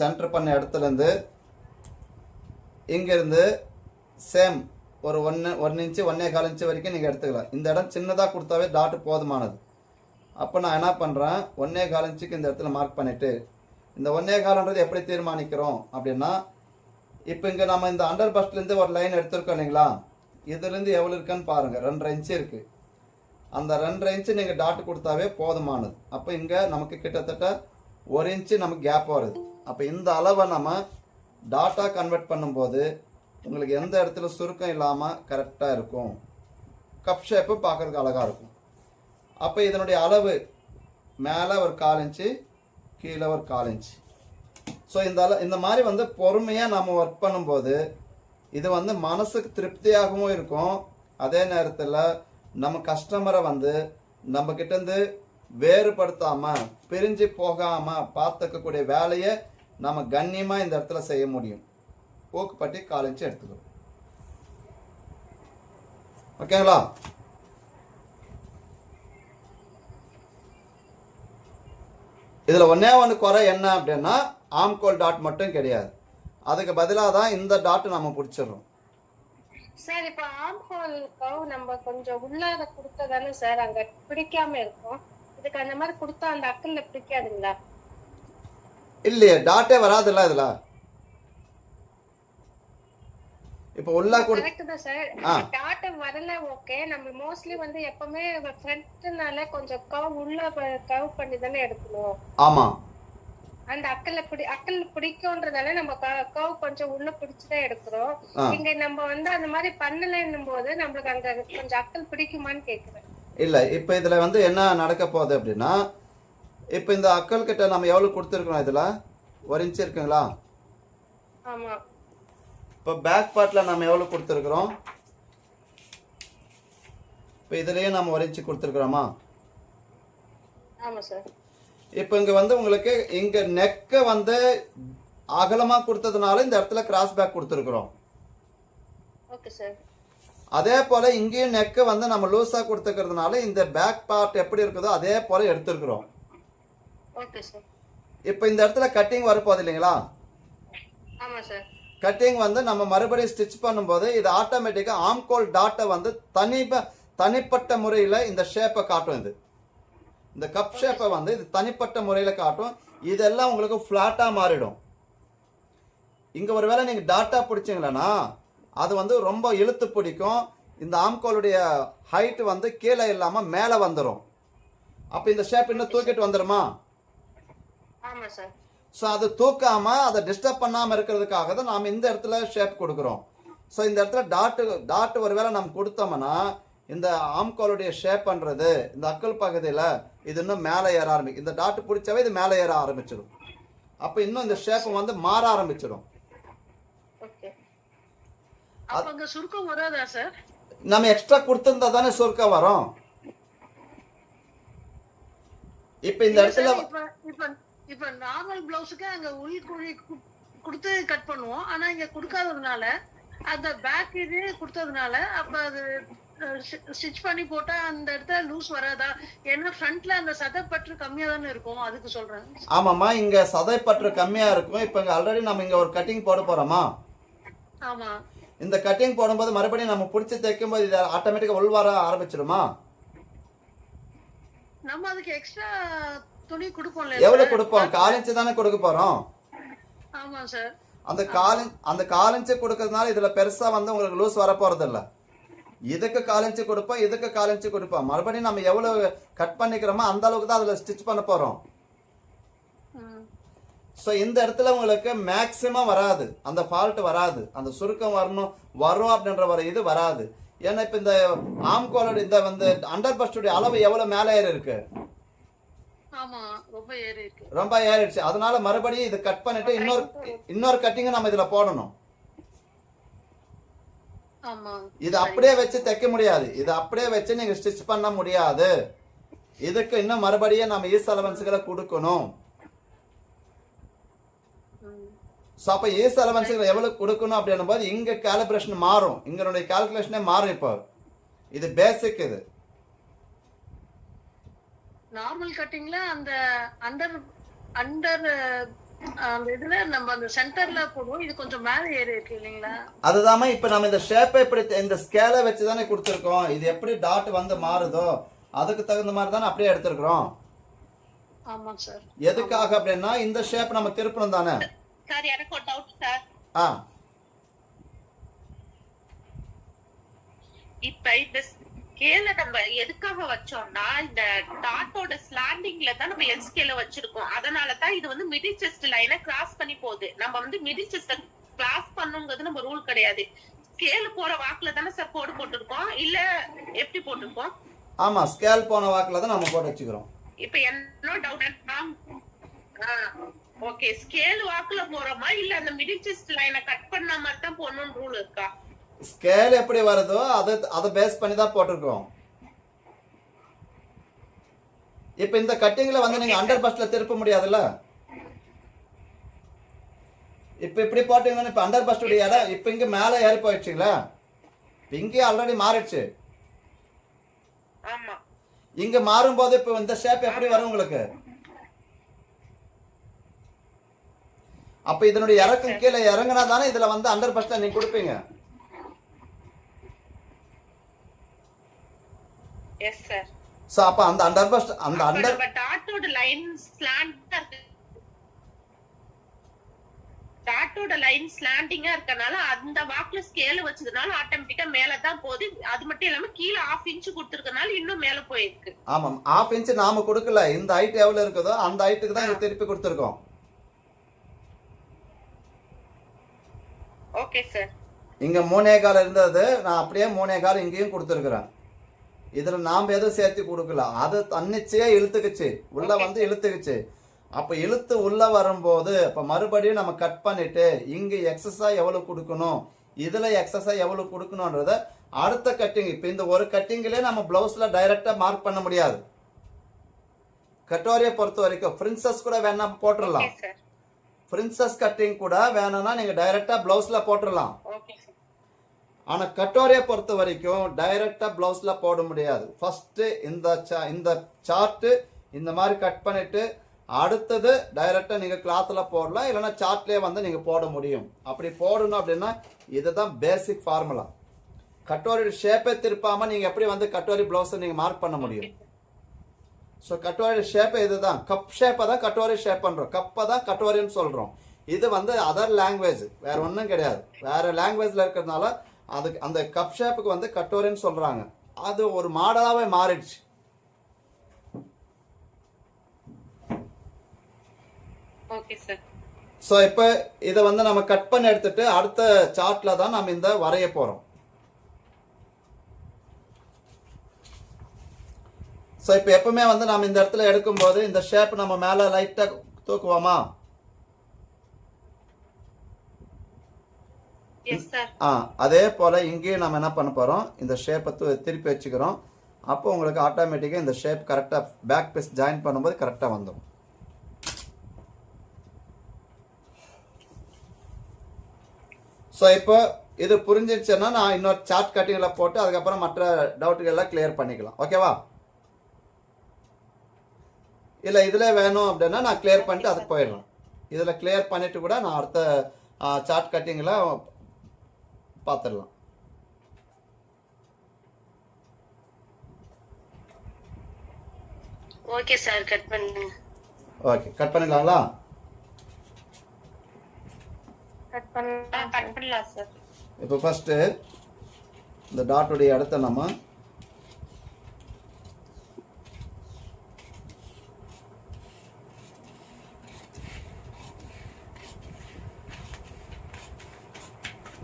சென்டர் பண்ண இடத்துல இருந்து இங்கிருந்து சேம் ஒரு 1 இன்ச்சு 1.25 இன்ச்சு வரைக்கும் நீங்கள் எடுத்துக்கலாம். இந்த இடம் சின்னதாக கொடுத்தாவே டாட்டு போதுமானது. அப்போ நான் என்ன பண்ணுறேன், 1.25 இன்ச்சுக்கு இந்த இடத்துல மார்க் பண்ணிவிட்டு, இந்த 1.25ன்றது எப்படி தீர்மானிக்கிறோம் அப்படின்னா, இப்போ இங்கே நம்ம இந்த அண்டர் பஸ்ட்லேருந்து ஒரு லைன் எடுத்திருக்கோம் இல்லைங்களா, இதுலேருந்து எவ்வளோ இருக்குன்னு பாருங்கள், 2.5 இன்ச்சு இருக்குது. அந்த 2.5 இன்ச்சு நீங்கள் டாட் கொடுத்தாவே போதுமானது. அப்போ இங்கே நமக்கு கிட்டத்தட்ட 1 இன்ச்சு நமக்கு கேப் வருது. அப்போ இந்த அளவை நம்ம டாட்டாக கன்வெர்ட் பண்ணும்போது உங்களுக்கு எந்த இடத்துல சுருக்கம் இல்லாமல் கரெக்டாக இருக்கும். கப் ஷேப்பு பார்க்குறதுக்கு அழகாக இருக்கும். அப்போ இதனுடைய அளவு மேலே ஒரு 1/4 இன்ச்சு, கீழே ஒரு 1/4 இன்ச்சு. ஸோ இந்த மாதிரி வந்து பொறுமையாக நம்ம ஒர்க் பண்ணும்போது இது வந்து மனசுக்கு திருப்தியாகவும் இருக்கும். அதே நேரத்தில் நம்ம கஸ்டமரை வந்து நம்மக்கிட்டேருந்து வேறுபடுத்தாமல் பிரிஞ்சு போகாமல் பார்த்துக்கக்கூடிய வேலையை நம்ம கண்ணியமாக இந்த இடத்துல செய்ய முடியும். ஊக்குப்பட்டி 1/4 இன்ச்சு எடுத்துக்கிறோம். ஓகேங்களா? இதில் ஒன்று குறை என்ன அப்படின்னா, ஆம்கோல் டாட் மட்டும் கிடையாது, அதுக்கு பதிலாக தான் இந்த டாட் நம்ம பிடிச்சிடுறோம். சார் இப்போ ஆம் ஹோல் கவ் நம்ம கொஞ்சம் உள்ளாத கொடுத்ததானே சார் அங்க பிடிக்காம இருக்கும். இதுக்கு அந்த மாதிரி கொடுத்தா அந்த அக்கல்ல பிடிக்காதுங்களா? இல்லையே, டாட்டே வராதுல்ல இதில். இப்போ உள்ள கரெக்ட் தான் சார். டாட் வரல ஓகே. நம்ம மோஸ்ட்லி வந்து எப்பவுமே ஃப்ரண்ட்னால கொஞ்சம் கவ் உள்ள கவ் பண்ணி தானே எடுக்கணும். ஆமா, அந்த அக்கல் பிடிக்கும்ன்றதால நம்ம கவ் கொஞ்சம் உள்ள பிடிச்சுதான் எடுக்கிறோம். இங்க நம்ம வந்து அந்த மாதிரி பண்ணலன்னும் போது நம்மளுக்கு அங்க கொஞ்சம் அக்கல் பிடிக்குமான்னு கேக்குறேன். இல்ல இப்போ இதுல வந்து என்ன நடக்க போகுது அப்படின்னா, இப்போ இந்த அக்கல் கிட்ட நம்ம எவ்வளவு கொடுத்துருக்கோம், இதுல 1 இன்ச்சு இருக்குங்களா? ஆமா. இப்போ பேக் பார்ட்ல நம்ம எவ்வளவு கொடுத்துருக்குறோம்? இப்போ இதுலயே நம்ம 1 இன்ச்சு கொடுத்துருக்குறோமா? ஆமா சார். இப்போ இங்க வந்து உங்களுக்கு இங்க நெக்க வந்து அகலமா கொடுத்ததுனால இந்த இடத்துல கிராஸ் பேக் கொடுத்துருக்குறோம். Okay sir. அதே போல இங்கேயும் நெக்க வந்து நம்ம லூஸா கொடுத்துக்கிறதுனால இந்த பேக் பார்ட் எப்படி இருக்குதோ அதே போல எடுத்துருக்குறோம். Okay sir. இப்போ இந்த இடத்துல கட்டிங் வரப்போகுது இல்லைங்களா? ஆமா சார். கட்டிங் வந்து நம்ம மறுபடியும் ஸ்டிச் பண்ணும்போது இது ஆட்டோமேட்டிக்கா ஆம்கோல் டாட்டை வந்து தனிப்பட்ட முறையில் இந்த ஷேப்பை காட்டும். இந்த கப் ஷேப்பை வந்து இது தனிப்பட்ட முறையில் காட்டும். இதெல்லாம் உங்களுக்கு ஃப்ளாட்டா மாறிடும். இங்க ஒருவேளை நீங்க டாட்டா பிடிச்சிங்களன்னா அது வந்து ரொம்ப இழுத்து பிடிக்கும். இந்த ஆம்கோலுடைய ஹைட் வந்து கீழே இல்லாம மேலே வந்துடும். அப்ப இந்த ஷேப் இன்னும் தூக்கிட்டு வந்துருமா? ஆமா சார். ஸோ அது தூக்காம அதை டிஸ்டர்ப் பண்ணாம இருக்கிறதுக்காக தான் நாம இந்த இடத்துல ஷேப் கொடுக்குறோம். ஸோ இந்த இடத்துல டாட் ஒருவேளை நம்ம கொடுத்தோம்னா இந்த ஆம்கோலுடைய ஷேப் பண்றது இந்த அக்கல் பகுதியில் இது இன்னும் மேலே ஏற ஆரம்பிக்கும். இந்த டாட் பிடிச்சவே இது மேலே ஏற ஆரம்பிச்சிடும். அப்போ இன்னும் இந்த ஷேப் வந்து மாற ஆரம்பிச்சிடும். அப்ப அங்க சுருக்கம் வராதா சார்? நம்ம எக்ஸ்ட்ரா கொடுத்திருந்தா தானே சுருக்கம் வரும். இப்ப இந்த இடத்துல இப்ப நார்மல் பிளவுஸுக்கு அங்க உள் குழி கொடுத்து கட் பண்ணுவோம். ஆனா இங்க கொடுக்காததுனால அந்த பேக் இது கொடுத்ததுனால அப்ப அது ஸ்டிச் பண்ணி போட்டா அந்த இடத்துல லூஸ் வராதா? ஏன்னா ஃப்ரண்ட்ல அந்த சதைப்பற்று கம்மியா தானே இருக்கும், அதுக்கு சொல்றேன். ஆமாமா, இங்க சதைப்பற்று கம்மியா இருக்கும். இப்ப இங்க ஆல்ரெடி நம்ம இங்க ஒரு கட்டிங் போட போறோமா? ஆமா. இந்த கட்டிங் போடும்போது மறுபடியும் நம்ம பிடிச்சி தைக்கும் போது இது ஆட்டோமேட்டிக்கா உள் வர ஆரம்பிச்சிடுமா? நம்ம அதுக்கு எக்ஸ்ட்ரா துணி கொடுப்போம்ல. எவ்வளவு கொடுப்போம்? 1/4 இன்ச்சு தானே கொடுக்க போறோம். ஆமா சார். அந்த 1/4 இன்ச்சு கொடுக்கறதுனால இதுல பெருசா வந்து உங்களுக்கு லூஸ் வர போறது இல்ல. இதுக்கு 1/4 இன்ச்சு கொடுப்போம், இதுக்கு 1/4 இன்ச்சு கொடுப்போம். மறுபடியும் நம்ம எவ்வளவு கட் பண்ணிக்கிறோமோ அந்த அளவுக்கு தான் அதுல ஸ்டிச் பண்ண போறோம். ஸோ இந்த இடத்துல உங்களுக்கு மேக்சிமம் வராது, அந்த ஃபால்ட் வராது, அந்த சுருக்கம் வரும் அப்படின்ற ஒரு இது வராது. ஏன்னா இப்ப இந்த ஆம்கோலோட இந்த வந்து அண்டர் பஸ்டுடைய அளவு எவ்வளவு மேலே ஏறி இருக்கு? ஆமா, ரொம்ப ஏறி இருக்கு. ரொம்ப ஏறிடுச்சு. அதனால மறுபடியும் இது கட் பண்ணிட்டு இன்னொரு கட்டிங் நம்ம இதுல போடணும். ஆமா. இது அப்படியே வச்சு தைக்க முடியாது. இது அப்படியே வச்சு நீங்க ஸ்டிச் பண்ண முடியாது. இதுக்கு இன்னும் மறுபடியும் நம்ம ஈஸ் அலவன்ஸ்களை கொடுக்கணும். ஸோ அப்போ ஈஸ் அலவன்ஸ்களை எவ்வளவு கொடுக்கணும் அப்படின்னும் போது இங்க காலிபிரேஷன் மாறும், இங்களுடைய கால்குலேஷனே மாறும். இப்போ இது பேசிக். இது நார்மல் கட்டிங்ல அந்த அண்டர் அந்த இதுல நம்ம அந்த சென்டர்ல போடுவோம். இது கொஞ்சம் மேல ஏறி இருக்கு இல்லைங்களா? அதுதாம இப்ப நம்ம இந்த ஷேப்பை இப்படி இந்த ஸ்கேலை வச்சு தானே கொடுத்துருக்கோம். இது எப்படி டாட் வந்து மாறுதோ அதுக்கு தகுந்த மாதிரி தானே அப்படியே எடுத்துருக்குறோம். ஆமா சார். எதுக்காக அப்படின்னா இந்த ஷேப் நம்ம திருப்பணும் தானே. சார் எனக்கு ஒரு டவுட் சார். ஆ இப்ப இந்த ஸ்கேல நம்ம எதுக்காக வச்சோம்னா இந்த டாட்டோட ஸ்லாண்டிங்ல தான் நம்ம எல் ஸ்கேல வச்சிருக்கோம். அதனாலதான் இது வந்து மிடில் செஸ்ட் லைனை கிராஸ் பண்ணி போகுது. நம்ம வந்து மிடில் செஸ்ட் கிராஸ் பண்ணுங்கிறது நம்ம ரூல் கிடையாது. ஸ்கேல் போற வாக்குல தானே சார் கோடு போட்டிருக்கோம், இல்ல எப்படி போட்டிருக்கோம்? ஆமா, ஸ்கேல் போன வாக்குல தான் நம்ம போட்டு வச்சுக்கிறோம். இப்ப என்ன டவுட், ஓகே ஸ்கேல் வாக்குல போறோமா இல்ல அந்த மிடில் செஸ்ட் லைனை கட் பண்ண மாதிரி தான் போடணும்னு ரூல் இருக்கா? ஸ்கேல் எப்படி வருதோ அதை பேஸ் பண்ணி தான் போட்டிருக்கோம். இப்ப இந்த கட்டிங்ல வந்து நீங்க அண்டர் பஸ்ட்ல திருப்ப முடியாதுல்ல. இப்ப இப்படி போட்டீங்கன்னா இப்ப அண்டர் பஸ்ட் உடைய இடம் இப்ப இங்க மேல ஏறி போயிடுச்சுங்களா. இங்கே ஆல்ரெடி மாறிடுச்சு. ஆமா, இங்க மாறும்போது இப்ப இந்த ஷேப் எப்படி வரும் உங்களுக்கு? அப்ப இதனுடைய இறக்கம் கீழே இறங்கினா தானே இதுல வந்து அண்டர் பஸ்ட்ல நீங்க கொடுப்பீங்க. Yes sir. சோ அப்ப அந்த அண்டர் பஸ்ட் அந்த அண்டர் டாட்டோட லைன் ஸ்லாண்டா இருக்கு. டாட்டோட லைன் ஸ்லாண்டிங்கா இருக்கனால அந்த வாக்குல ஸ்கேல் வச்சதுனால ஆட்டோமேட்டிக்கா மேல தான் போகுது. அது மட்டும் இல்லாம கீழ 1/2 இன்ச் கொடுத்திருக்கனால இன்னும் மேல போயிருக்கு. ஆமா, 1/2 இன்ச் நாம கொடுக்கல. இந்த ஹைட் எவ்வளவு இருக்குதோ அந்த ஹைட்டுக்கு தான் இங்க திருப்பி கொடுத்திருக்கோம். Okay sir. இங்க 3.25 இருந்தது, நான் அப்படியே 3.25 இங்கேயும் கொடுத்துருக்கிறேன். இதுல நாம எதுவும் சேர்த்து கொடுக்கல. அது தன்னிச்சையா இழுத்துக்குச்சு, உள்ள வந்து இழுத்துக்குச்சு. அப்ப இழுத்து உள்ள வரும்போது இப்ப மறுபடியும் நம்ம கட் பண்ணிட்டு இங்க எக்ஸஸா எவ்வளவு கொடுக்கணும், இதுல எக்ஸஸா எவ்வளவு கொடுக்கணும்ன்றத அடுத்த கட்டிங். இப்ப இந்த ஒரு கட்டிங்லயே நம்ம பிளவுஸ்ல டைரக்டா மார்க் பண்ண முடியாது. கட்டோரியை பொறுத்த வரைக்கும் பிரின்சஸ் கூட வேணா போட்டுடலாம். பிரின்சஸ் கட்டிங் கூட வேணும்னா நீங்க டைரக்டா பிளவுஸ்ல போட்டுடலாம். ஆனா கட்டோரியை பொறுத்த வரைக்கும் டைரக்டா பிளவுஸ்ல போட முடியாது. ஃபர்ஸ்ட் இந்த சார்ட் இந்த மாதிரி கட் பண்ணிட்டு அடுத்தது டைரக்டா நீங்க கிளாத்ல போடலாம், இல்லைன்னா சார்ட்லயே வந்து நீங்க போட முடியும். அப்படி போடணும் அப்படின்னா இதுதான் பேசிக் ஃபார்முலா. கட்டோரி ஷேப்பை திருப்பாம நீங்க எப்படி வந்து கட்டோரி பிளவுஸ் நீங்க மார்க் பண்ண முடியும்? ஸோ கட்டோரி ஷேப் இதுதான். கப் ஷேப்பை தான் கட்டோரி ஷேப் பண்றோம், கப்பை தான் கட்டோரின்னு சொல்றோம். இது வந்து அதர் லாங்குவேஜ், வேற ஒன்றும் கிடையாது. வேற லாங்குவேஜ்ல இருக்கிறதுனால அதுக்கு அந்த கப் ஷேப்புக்கு வந்து கட்டோரின்னு சொல்றாங்க. அது ஒரு மாடலாவே மாறிடுச்சு. Okay sir. ஸோ இப்போ இதை வந்து நம்ம கட் பண்ணி எடுத்துட்டு அடுத்த சார்ட்ல தான் நம்ம இந்த வரைய போறோம். ஸோ இப்போ எப்பவுமே வந்து நம்ம இந்த இடத்துல எடுக்கும்போது இந்த ஷேப் நம்ம மேல லைட்டா தூக்குவோமா? அதே போல இங்கேயும் நம்ம என்ன பண்ண போறோம், இந்த ஷேப்பை திருப்பி வச்சுக்கிறோம். அப்போ உங்களுக்கு ஆட்டோமேட்டிக்கா இந்த ஷேப் கரெக்டா பேக் பீஸ் ஜாயின் பண்ணும்போது கரெக்டா வந்துடும். ஸோ இப்போ இது புரிஞ்சிருச்சுன்னா நான் இன்னொரு சார்ட் கட்டிங்ல போட்டு அதுக்கப்புறம் மற்ற டவுட்டுகள் எல்லாம் கிளியர் பண்ணிக்கலாம். ஓகேவா? இல்ல இதுல வேணும் அப்படின்னா நான் கிளியர் பண்ணிட்டு அதுக்கு போயிடலாம். இதுல கிளியர் பண்ணிட்டு கூட நான் அடுத்த சார்ட் கட்டிங்ல பார்த்துடலாம். ஓகே சார், கட் பண்ணுங்க. ஓகே, கட் பண்ணிடலாங்களா? கட் பண்ணலாம் சார். இப்போ ஃபர்ஸ்ட் இந்த டாட்டுடைய இடத்த நம்ம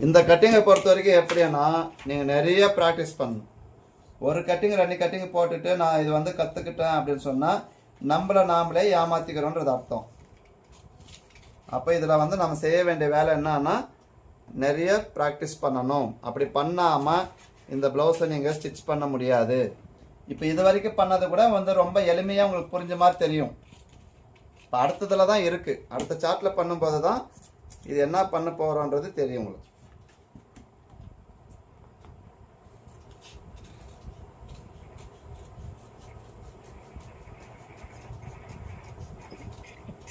இந்த கட்டிங்கை பொறுத்த வரைக்கும் எப்படின்னா நீங்கள் நிறைய ப்ராக்டிஸ் பண்ணணும். ஒரு கட்டிங் 2 கட்டிங் போட்டுட்டு நான் இது வந்து கற்றுக்கிட்டேன் அப்படின்னு சொன்னால் நம்மளை நாமளே ஏமாற்றிக்கிறோன்றது அர்த்தம். அப்போ இதில் வந்து நம்ம செய்ய வேண்டிய வேலை என்னன்னா நிறைய ப்ராக்டிஸ் பண்ணணும். அப்படி பண்ணாமல் இந்த ப்ளவுஸை நீங்கள் ஸ்டிச் பண்ண முடியாது. இப்போ இது வரைக்கும் பண்ணது கூட வந்து ரொம்ப எளிமையாக உங்களுக்கு புரிஞ்ச மாதிரி தெரியும். இப்போ அடுத்ததில் தான் இருக்குது. அடுத்த சார்ட்டில் பண்ணும்போது தான் இது என்ன பண்ண போகிறோன்றது தெரியும் உங்களுக்கு.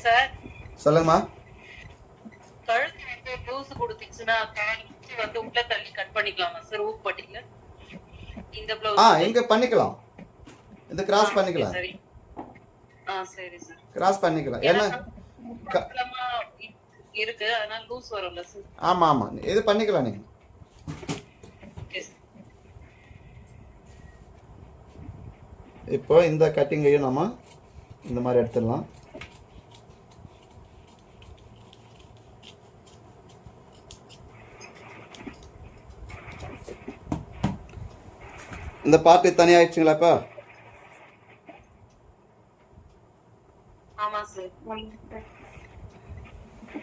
சார் சொல்லுங்கம்மா. கழுத்து ப்ளவுஸ் கொடுத்தீங்கன்னா வந்து உள்ள தள்ளி கட் பண்ணிக்கலாமா சார்? ஊக்கு பட்டியில இந்த ப்ளவுஸ் இங்க பண்ணிக்கலாம். இது கிராஸ் பண்ணிக்கலாம், சரி. சரி சார். கிராஸ் பண்ணிக்கலாம். ஏன்னா பக்கமா இருக்கு, அதனால லூஸ் வரும்ல சார். ஆமாம் ஆமாம், இது பண்ணிக்கலாம் நீங்கள். Okay sir. இப்போ இந்த கட்டிங்கையும் நம்ம இந்த மாதிரி எடுத்துடலாம். இந்த பார்ட்டு தனியாகிடுச்சுங்களா? ஆமா சார்.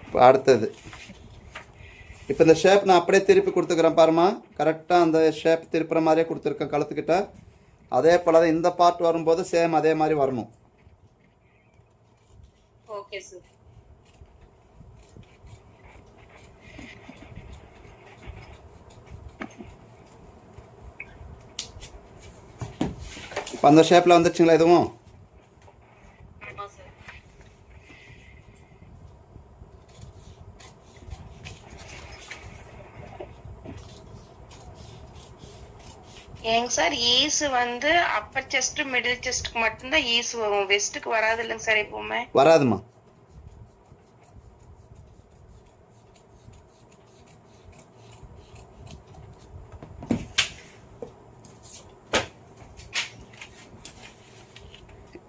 இப்போ அடுத்தது, இப்போ இந்த ஷேப் நான் அப்படியே திருப்பி கொடுத்துக்கிறேன் பாருமா. கரெக்டாக அந்த ஷேப் திருப்புற மாதிரியே கொடுத்துருக்கேன் கழுத்துக்கிட்ட. அதே போல் தான் இந்த பார்ட் வரும்போது சேம் அதே மாதிரி வரணும். Okay sir. இப்போ அந்த ஷேப்பில் வந்துடுச்சுங்களா இதுவும்? ஆமா சார். ஏங்க சார், ஈஸ் வந்து அப்பர் செஸ்ட் மிடில் செஸ்ட்க்கு மட்டும்தான் ஈஸ் வரும், வெஸ்ட்டுக்கு வராது இல்லைங்க சார் எப்பவுமே? வராதுமா.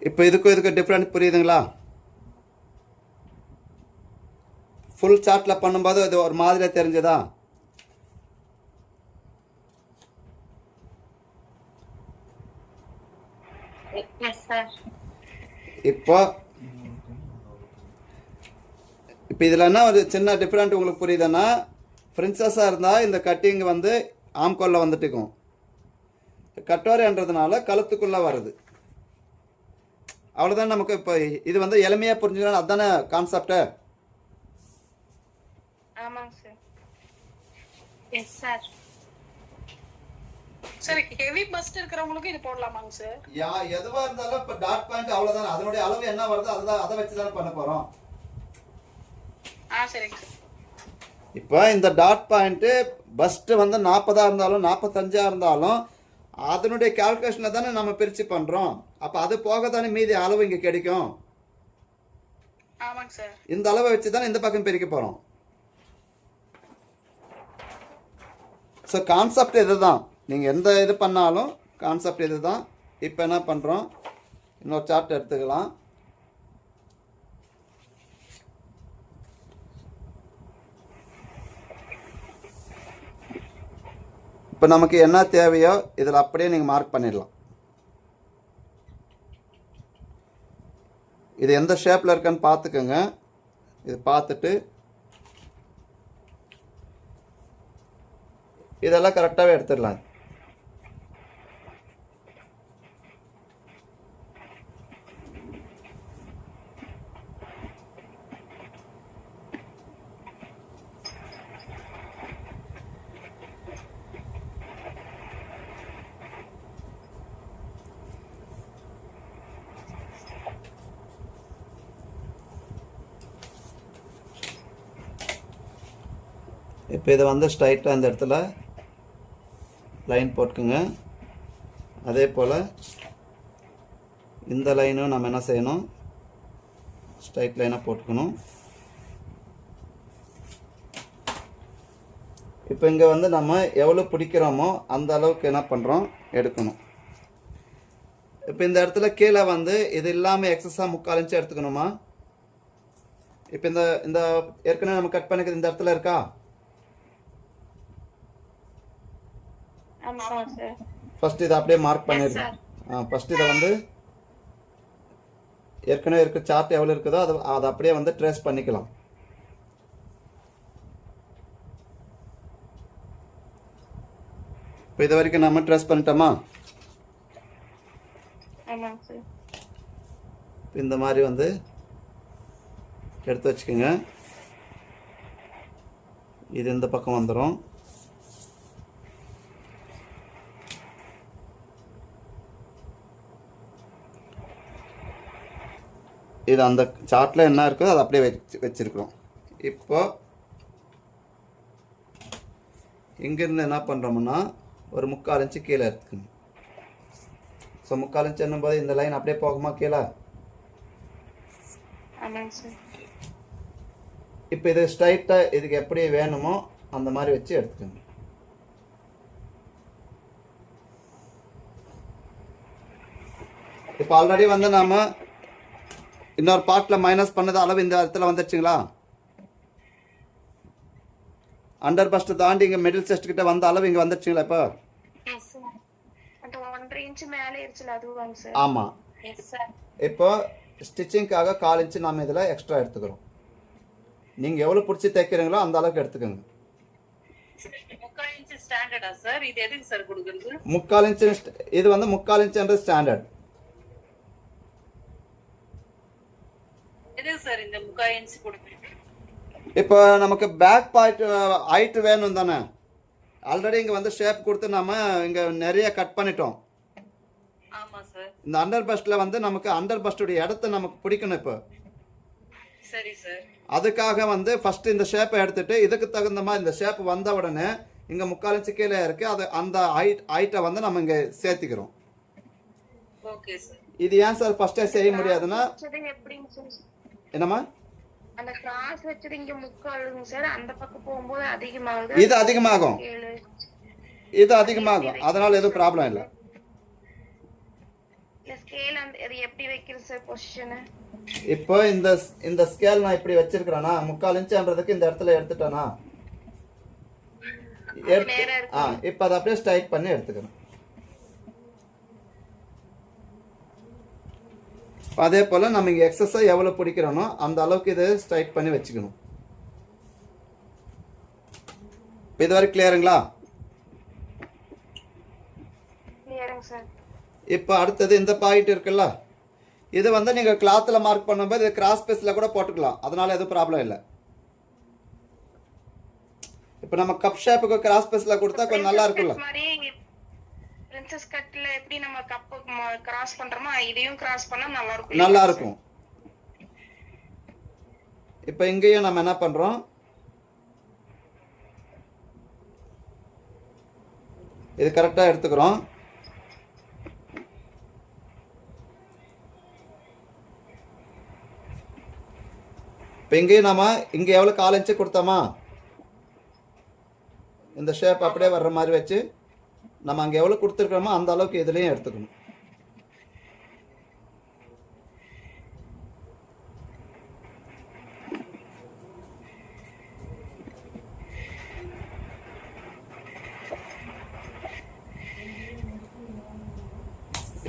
இப்போ இதுக்கு டிஃப்ரெண்ட் புரியுதுங்களா? ஃபுல் சார்ட்டில் பண்ணும்போது அது ஒரு மாதிரியாக தெரிஞ்சதா? Yes sir. இப்போ இதில் என்ன ஒரு சின்ன டிஃப்ரெண்ட் உங்களுக்கு புரியுதுன்னா, பிரின்சஸாக இருந்தால் இந்த கட்டிங் வந்து ஆம்கோலில் வந்துட்டுக்கும், கட்டோரைன்றதுனால கழுத்துக்குள்ளே வருது. அவ்வளோதான். நமக்கு இப்போ இது வந்து எளிமையாக புரிஞ்சுக்கணும், அதுதானே கான்செப்டு? ஆமாங்க sir. Yes sir. Sir heavy first இருக்கிறவங்களுக்கு இது போடலாமாங்க சார்? எதுவாக இருந்தாலும் இப்போ டாட் பாயிண்ட் அவ்வளோதானே, அதனுடைய அளவு என்ன வருதோ அதுதான், அதை வச்சு தானே பண்ண போகிறோம். சரிங்க சார். இப்போ இந்த டாட் பாயிண்ட்டு பஸ்ட்டு வந்து 40 இருந்தாலும் 45 இருந்தாலும் அதனுடைய கால்குலேஷனில் தானே நம்ம பிரித்து பண்ணுறோம். அப்போ அது போக தானே மீதி அளவு இங்கே கிடைக்கும். ஆமாங்க சார். இந்த அளவை வச்சு தானே இந்த பக்கம் பிரிக்க போகிறோம். ஸோ கான்செப்ட் இது தான். நீங்கள் எந்த இது பண்ணாலும் கான்செப்ட் இது தான். இப்போ என்ன பண்ணுறோம், இன்னொரு சார்ட் எடுத்துக்கலாம். இப்போ நமக்கு என்ன தேவையோ இதில் அப்படியே நீங்கள் மார்க் பண்ணிடலாம். இது எந்த ஷேப்பில் இருக்குன்னு பார்த்துக்கோங்க. இது பார்த்துட்டு இதெல்லாம் கரெக்டாகவே எடுத்துடலாம். இப்போ இதை வந்து ஸ்ட்ரைட்டாக இந்த இடத்துல லைன் போட்டுக்குங்க. அதே போல் இந்த லைனும் நம்ம என்ன செய்யணும், ஸ்ட்ரைட் லைனாக போட்டுக்கணும். இப்போ இங்கே வந்து நம்ம எவ்வளோ பிடிக்கிறோமோ அந்த அளவுக்கு என்ன பண்ணுறோம், எடுக்கணும். இப்போ இந்த இடத்துல கீழே வந்து இது இல்லாமல் எக்ஸஸாக 3/4 இன்ச்சு எடுத்துக்கணுமா? இப்போ இந்த ஏற்கனவே நம்ம கட் பண்ணிக்கிறது இந்த இடத்துல இருக்கா? ஆமாங்க சார். ஃபர்ஸ்ட் இதை அப்படியே மார்க் பண்ணிடுறோம். ஃபர்ஸ்ட் இதை வந்து ஏற்கனவே இருக்க சார்ட் எவ்வளோ இருக்குதோ அதை அப்படியே வந்து ட்ரேஸ் பண்ணிக்கலாம். இப்போ இது வரைக்கும் நம்ம ட்ரேஸ் பண்ணிட்டோமா? ஆமாங்க சார். இந்த மாதிரி வந்து எடுத்து வச்சுக்கோங்க. இது இந்த பக்கம் வந்துடும். இது அந்த சார்ட்டில் என்ன இருக்கோ அதை அப்படியே வச்சிருக்கிறோம். இப்போ இங்கேருந்து என்ன பண்ணுறோம்னா ஒரு 3/4 இன்ச்சு கீழே எடுத்துக்கணும். ஸோ 3/4 இன்ச் என்னும்போது இந்த லைன் அப்படியே போகுமா கீழே? ஆமாங்க சார். இப்போ இது ஸ்ட்ரைட்டாக இதுக்கு எப்படி வேணுமோ அந்த மாதிரி வச்சு எடுத்துக்கோங்க. இப்போ ஆல்ரெடி வந்து நாம் இன்னொரு பார்ட்டில் மைனஸ் பண்ணது அளவு இந்த இடத்துல வந்துடுச்சுங்களா? அண்டர் பஸ்ட் தாண்டி இங்கே மிடில் செஸ்ட் கிட்ட வந்த அளவு இங்கே வந்துடுச்சுங்களா? இப்போ அந்த 1.5 இன்ச் மேலே இருச்சுல அதுவாங்க சார்? ஆமாம். Yes sir. இப்போ ஸ்டிச்சிங்காக 1/4 இன்ச்சு நாம் இதில் எக்ஸ்ட்ரா எடுத்துக்கிறோம். நீங்கள் எவ்வளோ பிடிச்சி தைக்கிறீங்களோ அந்த அளவுக்கு எடுத்துக்கோங்க. 3/4 இன்ச் ஸ்டாண்டர்டா சார்? இது எதுக்கு சார் கொடுக்குறது? 3/4 இன்ச்சு இது வந்து 3/4 இன்ச்சுன்றது ஸ்டாண்டர்ட். எதுக்கு சார் இந்த 3/4 இன்ச் கொடுக்குறது? இப்போ நமக்கு பேக் பார்ட் ஹைட் வேணும் தானே? ஆல்ரெடி இங்கே வந்து ஷேப் கொடுத்து நம்ம இங்கே நிறைய கட் பண்ணிட்டோம். ஆமா சார். இந்த அண்டர் பஸ்ட்டில் வந்து நமக்கு அண்டர் பஸ்டுடைய இடத்த நமக்கு பிடிக்கணும். இப்போ சரி சார். அதுக்காக வந்து ஃபஸ்ட்டு இந்த ஷேப்பை எடுத்துட்டு இதுக்கு தகுந்த மாதிரி இந்த ஷேப் வந்த உடனே இங்கே 3/4 இன்ச்சு கீழே இருக்குது, அது அந்த ஹைட்டை வந்து நம்ம இங்கே சேர்த்திக்கிறோம். Okay sir. இது ஏன் சார் ஃபஸ்ட்டே செய்ய முடியாதுன்னா எப்படிங்க சார்? என்னம்மா? அந்த கிராஸ் வச்சது இங்க 3/4ங்க சார், அந்த பக்கம் போகும்போது அதிகமாகுது. இது அதிகமாகும், இது அதிகமாகும், அதனால எதுவும் ப்ராப்ளம் இல்லை. ஸ்கேல் அந்த இது எப்படி வைக்கிறது சார் பொசிஷன்? இப்போ இந்த ஸ்கேல் நான் இப்படி வச்சிருக்கிறேனா 3/4 இன்ச்சுன்றதுக்கு இந்த இடத்துல எடுத்துட்டேனா இப்போ அதை அப்படியே ஸ்ட்ரைக் பண்ணி எடுத்துக்கிறேன். அதே போல் நம்ம இங்கே எக்ஸஸாக எவ்வளோ பிடிக்கிறோனோ அந்த அளவுக்கு இது ஸ்ட்ரைக் பண்ணி வச்சுக்கணும். இப்போ இது வரை கிளியருங்களா? இப்போ அடுத்தது இந்த பாயிண்ட் இருக்குல்ல, இது வந்து நீங்கள் கிளாத்தில் மார்க் பண்ணும்போது இது கிராஸ் பீஸில் கூட போட்டுக்கலாம், அதனால எதுவும் ப்ராப்ளம் இல்லை. இப்போ நம்ம கப் ஷேப்புக்கு கிராஸ் பீஸில் கொடுத்தா கொஞ்சம் நல்லா இருக்குல்ல. பிரின்சஸ் கட்ல எப்படி நம்ம கப் கிராஸ் பண்றோமோ இதையும் கிராஸ் பண்ணா நல்லா இருக்கும். நல்லா இருக்கும். இப்போ இங்கேயும் நம்ம என்ன பண்றோம், இது கரெக்டா எடுத்துக்கிறோம். இப்போ இங்கேயும் நம்ம இங்க எவ்வளவு 1/4 இன்ச்சு கொடுத்தோமா இந்த ஷேப் அப்படியே வர்ற மாதிரி வச்சு நம்ம அங்கே எவ்வளோ கொடுத்துருக்கோமோ அந்த அளவுக்கு இதுலேயும் எடுத்துக்கணும்.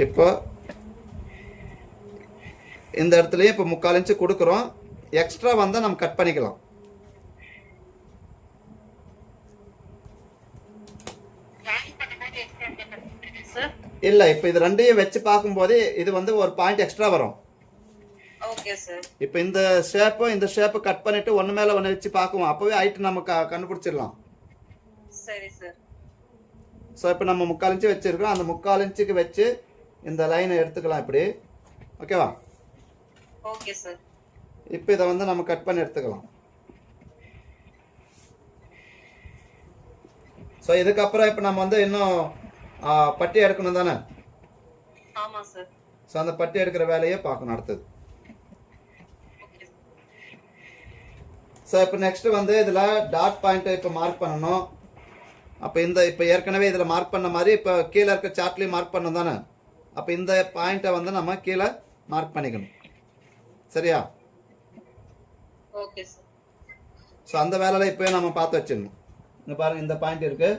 இப்போ இந்த இடத்துலயும் இப்போ 3/4 இன்ச்சு கொடுக்குறோம், எக்ஸ்ட்ரா வந்தால் நம்ம கட் பண்ணிக்கலாம். இல்ல இப்போ இது ரெண்டையும் வச்சு பார்க்கும்போது இது வந்து ஒரு பாயிண்ட் எக்ஸ்ட்ரா வரும். Okay sir. இப்போ இந்த ஷேப் கட் பண்ணிட்டு ஒன்னு மேல ஒன்னு வச்சு பார்க்குவோம், அப்பவே ஹைட் நம்ம கண்டுபிடிச்சிடலாம். சரி சார். ஸோ இப்போ நம்ம 3/4 இன்ச்சு வச்சிருக்கோம், அந்த 3/4 இன்ச்சுக்கு வச்சு இந்த லைனை எடுத்துக்கலாம் இப்படி. ஓகேவா? Okay sir. இப்போ இதை வந்து நம்ம கட் பண்ணி எடுத்துக்கலாம். ஸோ இதுக்கப்புறம் இப்போ நம்ம வந்து இன்னும் பட்டி எடுக்கணும் தானே? ஆமா சார். ஸோ அந்த பட்டி எடுக்கிற வேலையை பார்க்கணும் அடுத்தது. ஸோ இப்போ நெக்ஸ்ட் வந்து இதில் டாட் பாயிண்ட்டை இப்போ மார்க் பண்ணணும். அப்போ இப்போ ஏற்கனவே இதில் மார்க் பண்ண மாதிரி இப்போ கீழே இருக்க சார்ட்லேயும் மார்க் பண்ணணும் தானே? அப்போ இந்த பாயிண்ட்டை வந்து நம்ம கீழே மார்க் பண்ணிக்கணும். சரியா? Okay sir. ஸோ அந்த வேலையில் இப்போ நம்ம பார்த்து வச்சிடணும். இங்கே பாருங்க, இந்த பாயிண்ட் இருக்கு.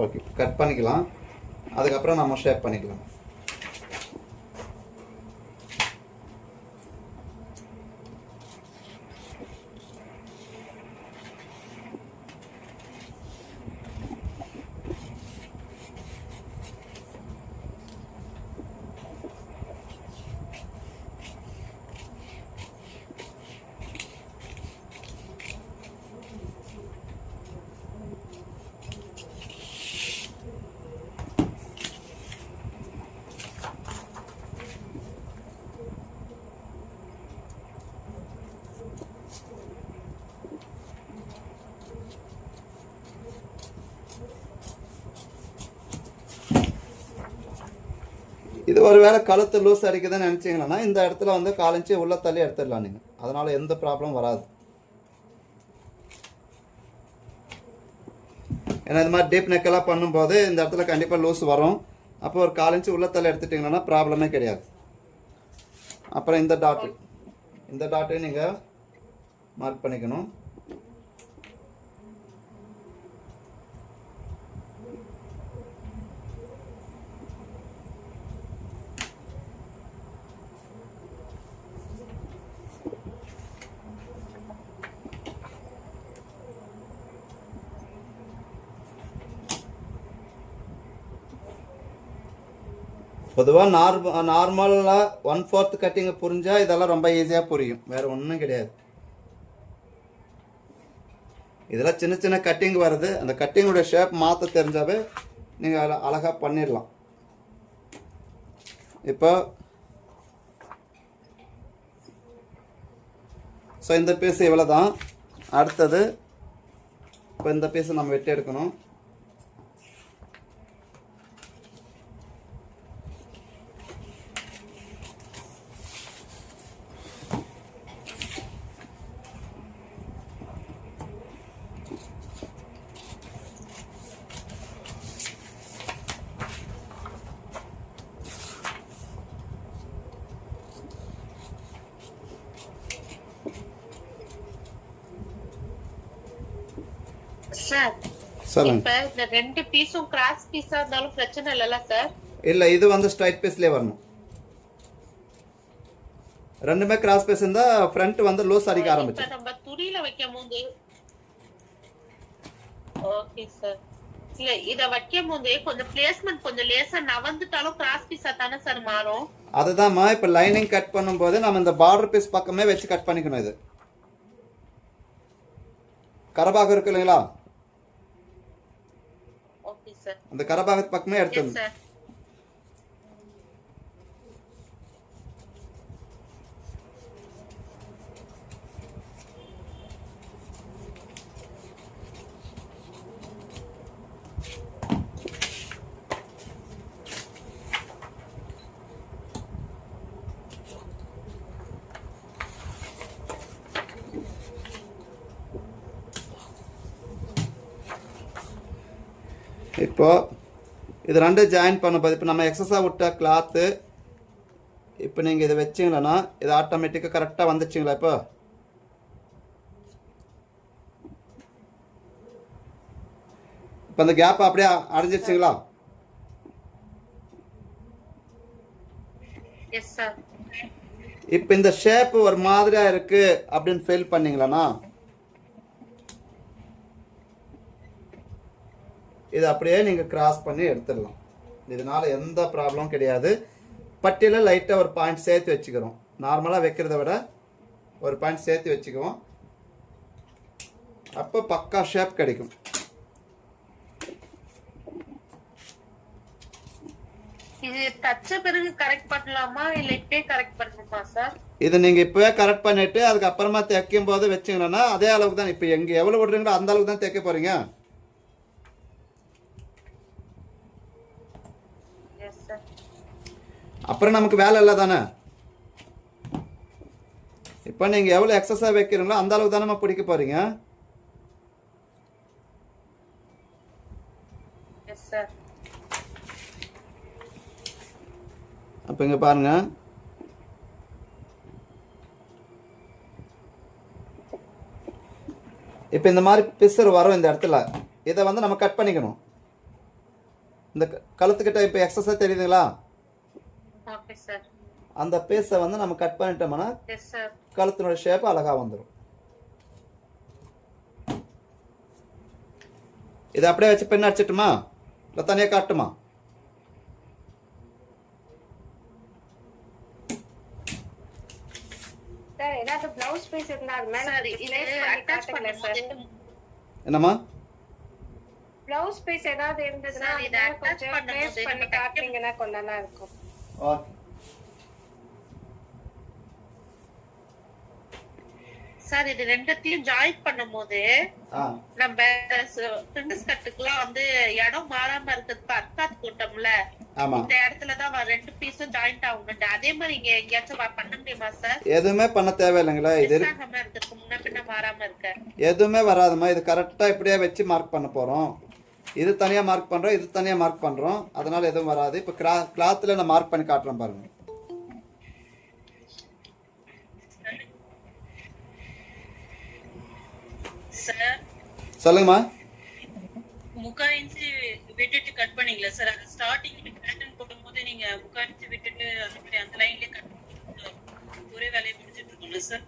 ஓகே, கட் பண்ணிக்கலாம். அதுக்கப்புறம் நம்ம ஷேப் பண்ணிக்கலாம். இது ஒரு வேளை கழுத்து லூஸ் அடிக்குதுன்னு நினச்சிங்கன்னா இந்த இடத்துல வந்து 1/4 இன்ச்சு உள்ள தள்ளி எடுத்துடலாம் நீங்கள். அதனால் எந்த ப்ராப்ளம் வராது. ஏன்னா இது மாதிரி டீப் நெக்கெல்லாம் பண்ணும்போது இந்த இடத்துல கண்டிப்பாக லூஸ் வரும். அப்போ ஒரு 1/4 இன்ச்சு உள்ள தள்ளி எடுத்துட்டிங்கன்னா ப்ராப்ளமே கிடையாது. அப்புறம் இந்த டாட்டையும் நீங்கள் மார்க் பண்ணிக்கணும். பொதுவாக நார்மலாக 1/4 கட்டிங்க புரிஞ்சால் இதெல்லாம் ரொம்ப ஈஸியாக புரியும். வேறு ஒன்றும் கிடையாது. இதெல்லாம் சின்ன சின்ன கட்டிங் வருது. அந்த கட்டிங்கோட ஷேப் மாற்ற தெரிஞ்சாவே நீங்கள் அழகாக பண்ணிடலாம். இப்போ ஸோ இந்த பீஸ் இவ்வளோ தான். அடுத்தது இப்போ இந்த பீஸை நம்ம வெட்டி எடுக்கணும். சார் சொல்லுங்க. இப்ப இந்த 2 பீஸும் கிராஸ் பீஸா இருந்தாலும் பிரச்சனை இல்லல்ல சார்? இல்லை, இது வந்து ஸ்ட்ரைட் பீஸ்லேயே வரணும். ரெண்டுமே கிராஸ் பீஸ் இருந்தால் ஃப்ரண்ட் வந்து லூஸ் அடிக்க ஆரம்பிச்சு. இப்ப நம்ம துணியில வைக்கும்போது ஓகே சார். இல்ல இத வைக்கும்போது கொஞ்சம் பிளேஸ்மென்ட் கொஞ்சம் லேசா நவந்துட்டாலும் கிராஸ் பீஸா தானே சார் மாறும்? அதுதான்மா இப்போ லைனிங் கட் பண்ணும்போது நம்ம இந்த பார்டர் பீஸ் பக்கமே வச்சு கட் பண்ணிக்கணும். இது கரபாகம் இருக்கு இல்லைங்களா, ஓகே சார். அந்த கரபாகத்து பக்கமே எடுத்துடணும். சார் இப்போ இது ரெண்டு ஜாயின் பண்ணும்போது இப்போ நம்ம எக்ஸஸாக விட்ட கிளாத்து இப்போ நீங்கள் இதை வச்சிங்களன்னா இது ஆட்டோமேட்டிக்காக கரெக்டாக வந்துச்சுங்களா? இப்போ அந்த கேப் அப்படியே அடைஞ்சிருச்சுங்களா? Yes sir. இப்போ இந்த ஷேப் ஒரு மாதிரியாக இருக்கு அப்படின்னு ஃபீல் பண்ணீங்களா, இது அப்படியே நீங்கள் கிராஸ் பண்ணி எடுத்துடலாம். இதனால எந்த ப்ராப்ளமும் கிடையாது. பட்டியில் லைட்டாக ஒரு பாயிண்ட் சேர்த்து வச்சுக்கிறோம். நார்மலாக வைக்கிறத விட ஒரு பாயிண்ட் சேர்த்து வச்சுக்குவோம். அப்போ பக்கா ஷேப் கிடைக்கும். இது தச்ச பிறகு கரெக்ட் பண்ணலாமா இல்ல இப்பவே கரெக்ட் பண்ணணுமா சார்? இது நீங்கள் இப்போவே கரெக்ட் பண்ணிவிட்டு அதுக்கப்புறமா தைக்கும் போது வச்சிங்கன்னா அதே அளவுக்கு தான். இப்போ எங்கே எவ்வளோ விடுறீங்களோ அந்த அளவுக்கு தான் தைக்க போகிறீங்க. அப்புறம் நமக்கு வேலை இல்லை தானே. இப்போ நீங்கள் எவ்வளோ எக்ஸஸாக வைக்கிறீங்களோ அந்த அளவுக்கு தானே பிடிக்க போகிறீங்க. அப்போ இங்கே பாருங்க, இப்போ இந்த மாதிரி பிசர் வரும் இந்த இடத்துல. இதை வந்து நம்ம கட் பண்ணிக்கணும். இந்த கழுத்துக்கிட்ட இப்போ எக்ஸஸாக தெரியுதுங்களா? அந்த பீஸை வந்து நம்ம கட் பண்ணிட்டோம்னா கழுத்தினோட ஷேப் அழகா வந்துடும். இதை அப்படியே வச்சு பெண் அடிச்சிட்டுமா இல்லை தனியாக காட்டுமா? என்னம்மா ப்ளவுஸ் பீஸ் ஏதாவது இருந்ததுன்னா இத கொஞ்சம் ட்ரேஸ் பண்ணி காட்டுறீங்கன்னா கொஞ்சம் நல்லா இருக்கும். ஓகே சார் இது ரெண்டத்தையும் ஜாயின் பண்ணும்போது ஆ நம்ம பிரிண்டஸ் கட்டுக்குலாம் வந்து இடம் மாறாம இருக்கிறதுக்கு அர்த்தாத் போட்டோம்ல, ஆமாம். இந்த இடத்துலதான் ரெண்டு பீஸும் ஜாயிண்ட் ஆகும். அதே மாதிரி இங்க எங்கேயாச்சும் பண்ண முடியுமா சார்? எதுவுமே பண்ண தேவையில்லைங்களா? இது மிஸ் ஆகாம இருக்கிறதுக்கு முன்ன பின்ன மாறாம இருக்க. எதுவுமே வராதுமா. இது கரெக்டாக இப்படியே வச்சு மார்க் பண்ண போகிறோம். இது தனியாக மார்க் பண்ணுறோம், இது தனியாக மார்க் பண்ணுறோம். அதனால் எதுவும் வராது. இப்போ கிளாத்தில் நான் மார்க் பண்ணி காட்டுறேன் பாருங்கள். சார் சொல்லுங்கம்மா. 3/4 இன்ச்சு விட்டுட்டு கட் பண்ணீங்களா சார்? அது ஸ்டார்டிங் பேட்டர்ன் போடும்போது நீங்க 3/4 இன்ச்சு விட்டுட்டு அந்த லைன்லயே கட் ஒரே வேலையை முடிச்சிட்டு இருக்கோம்ல சார்?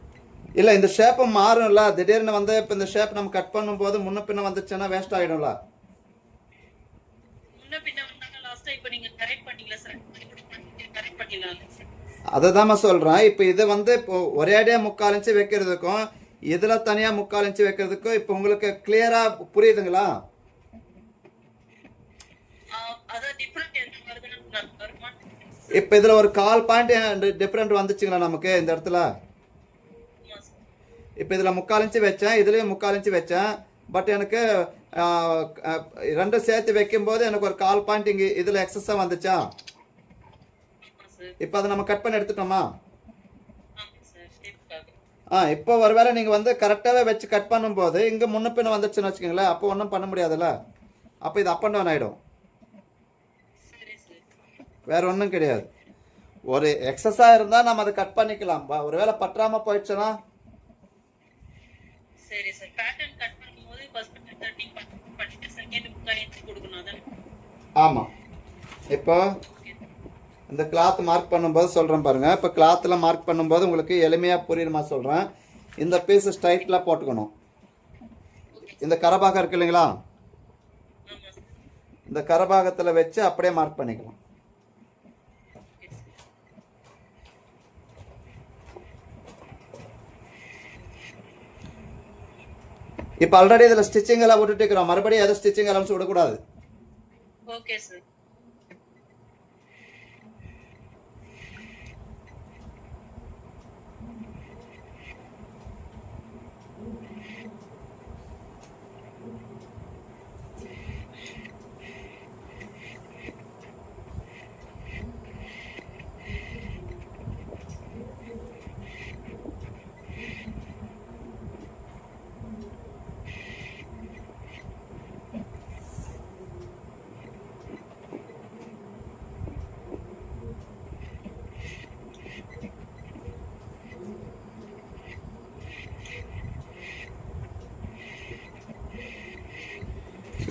இல்லை, இந்த ஷேப்பை மாறும்ல. திடீர்னு வந்து இப்போ இந்த ஷேப் நம்ம கட் பண்ணும்போது முன்ன பின்ன வந்துச்சுன்னா வேஸ்ட் ஆகிடும்ல. முன்ன பின்ன வந்தாங்க லாஸ்டா. இப்போ நீங்க கரெக்ட் பண்ணீங்களா சார்? கரெக்ட் பண்ணிடலாம் சார். அதை தான் சொல்கிறேன். இப்போ இது வந்து இப்போ ஒரேடியாக 3/4 இன்ச்சு வைக்கிறதுக்கும் இதில் தனியாக 3/4 இன்ச்சு வைக்கிறதுக்கும் இப்போ உங்களுக்கு கிளியராக புரியுதுங்களா? அதான் டிஃபரெண்ட் என்ன வருதுன்னு வருமா? இப்போ இதில் ஒரு 1/4 பாயிண்ட் டிஃப்ரெண்ட் வந்துச்சுங்களா நமக்கு இந்த இடத்துல? இப்போ இதில் 3/4 இன்ச்சு வச்சேன், இதுலேயும் 3/4 இன்ச்சு வச்சேன். பட் எனக்கு ரெண்டும் சேர்த்து வைக்கும்போது எனக்கு ஒரு 1/4 பாயிண்ட் இங்கே இதில் எக்ஸஸாக வந்துச்சா? இப்போ அதை நம்ம கட் பண்ணி எடுத்துட்டோமா? இப்போ ஒருவேளை நீங்கள் வந்து கரெக்டாகவே வச்சு கட் பண்ணும்போது இங்கே முன்ன பின்ன வந்துச்சுன்னு வச்சுக்கோங்களேன், அப்போ ஒன்றும் பண்ண முடியாதுல்ல. அப்போ இது அப் அண்ட் டவுன் ஆகிடும். வேற ஒன்றும் கிடையாது. ஒரு எக்ஸஸாக இருந்தால் நம்ம அதை கட் பண்ணிக்கலாம். ஒருவேளை பற்றாமல் போயிடுச்சுன்னா சரி சார். பேட்டர்ன் கட் பண்ணும்போது ஃபர்ஸ்ட் 30 பண்ணிட்டு செகண்ட் 3/4 இன்ச்சு கொடுக்கணும் அதான். ஆமாம். இப்போ இந்த கிளாத் மார்க் பண்ணும்போது சொல்கிறேன் பாருங்கள். இப்போ கிளாத்தில் மார்க் பண்ணும்போது உங்களுக்கு எளிமையாக புரியுமா சொல்கிறேன். இந்த பீஸ் ஸ்ட்ரைட்டில் போட்டுக்கணும். இந்த கரபாகம் இருக்கு இல்லைங்களா, இந்த கரபாகத்தில் வச்சு அப்படியே மார்க் பண்ணிக்கலாம். இப்போ ஆல்ரெடி இதில் ஸ்டிச்சிங் எல்லாம் விட்டுட்டு இருக்கிறோம். மறுபடியும் எதுவும் ஸ்டிச்சிங் எல்லாம் விடக்கூடாது. Okay sir.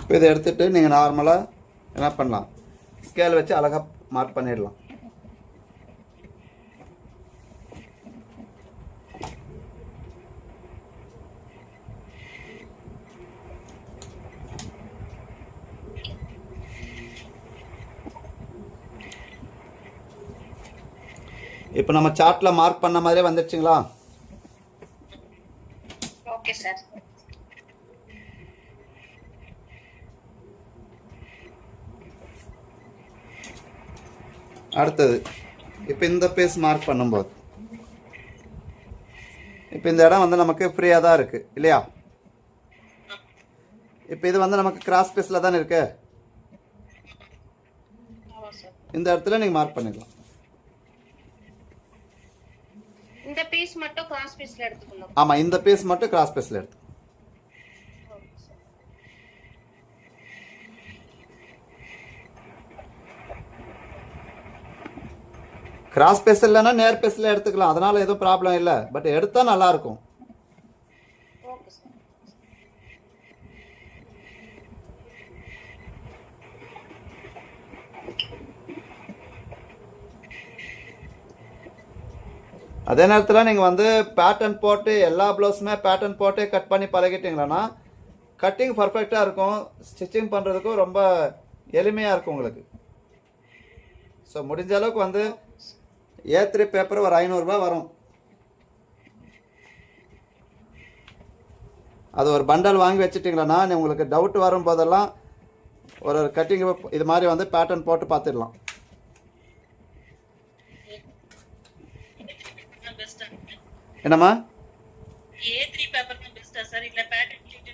இப்போ இதை எடுத்துகிட்டு நீங்கள் நார்மலாக என்ன பண்ணலாம், ஸ்கேல் வச்சு அழகாக மார்க் பண்ணிடலாம். இப்போ நம்ம சார்ட்டில் மார்க் பண்ண மாதிரியே வந்துடுச்சுங்களா? Okay sir. அடுத்தது இப்போ இந்த பீஸ் மார்க் பண்ணும்போது இப்போ இந்த இடம் வந்து நமக்கு ஃப்ரீயாக தான் இருக்குது இல்லையா? இப்போ இது வந்து நமக்கு கிராஸ் பீஸில் தானே இருக்கு. இந்த இடத்துல நீங்கள் மார்க் பண்ணிடலாம். இந்த பீஸ் மட்டும் கிராஸ் பீஸ்ல எடுத்துக்கணும். ஆமாம், இந்த பீஸ் மட்டும் கிராஸ் பீஸில் எடுத்து. கிராஸ் பீஸ் இல்லைன்னா நேர் பீஸில் எடுத்துக்கலாம். அதனால எதுவும் ப்ராப்ளம் இல்லை. பட் எடுத்தால் நல்லாயிருக்கும். அதே நேரத்தில் நீங்கள் வந்து பேட்டர்ன் போட்டு எல்லா ப்ளவுஸுமே பேட்டர்ன் போட்டு கட் பண்ணி பழகிட்டீங்களன்னா கட்டிங் பர்ஃபெக்டாக இருக்கும். ஸ்டிச்சிங் பண்ணுறதுக்கும் ரொம்ப எளிமையாக இருக்கும் உங்களுக்கு. ஸோ முடிஞ்ச அளவுக்கு வந்து A3 பேப்பர் ஒரு 500 ரூபாய் வரும். அது ஒரு பண்டல் வாங்கி வச்சுட்டிங்களன்னா உங்களுக்கு டவுட் வரும் போதெல்லாம் ஒரு கட்டிங் இது மாதிரி வந்து பேட்டர்ன் போட்டு பார்த்துடலாம். என்னம்மா? A3 பேப்பர் தான் பெஸ்டா சார் இல்ல பேட்டர்ன் ஷீட்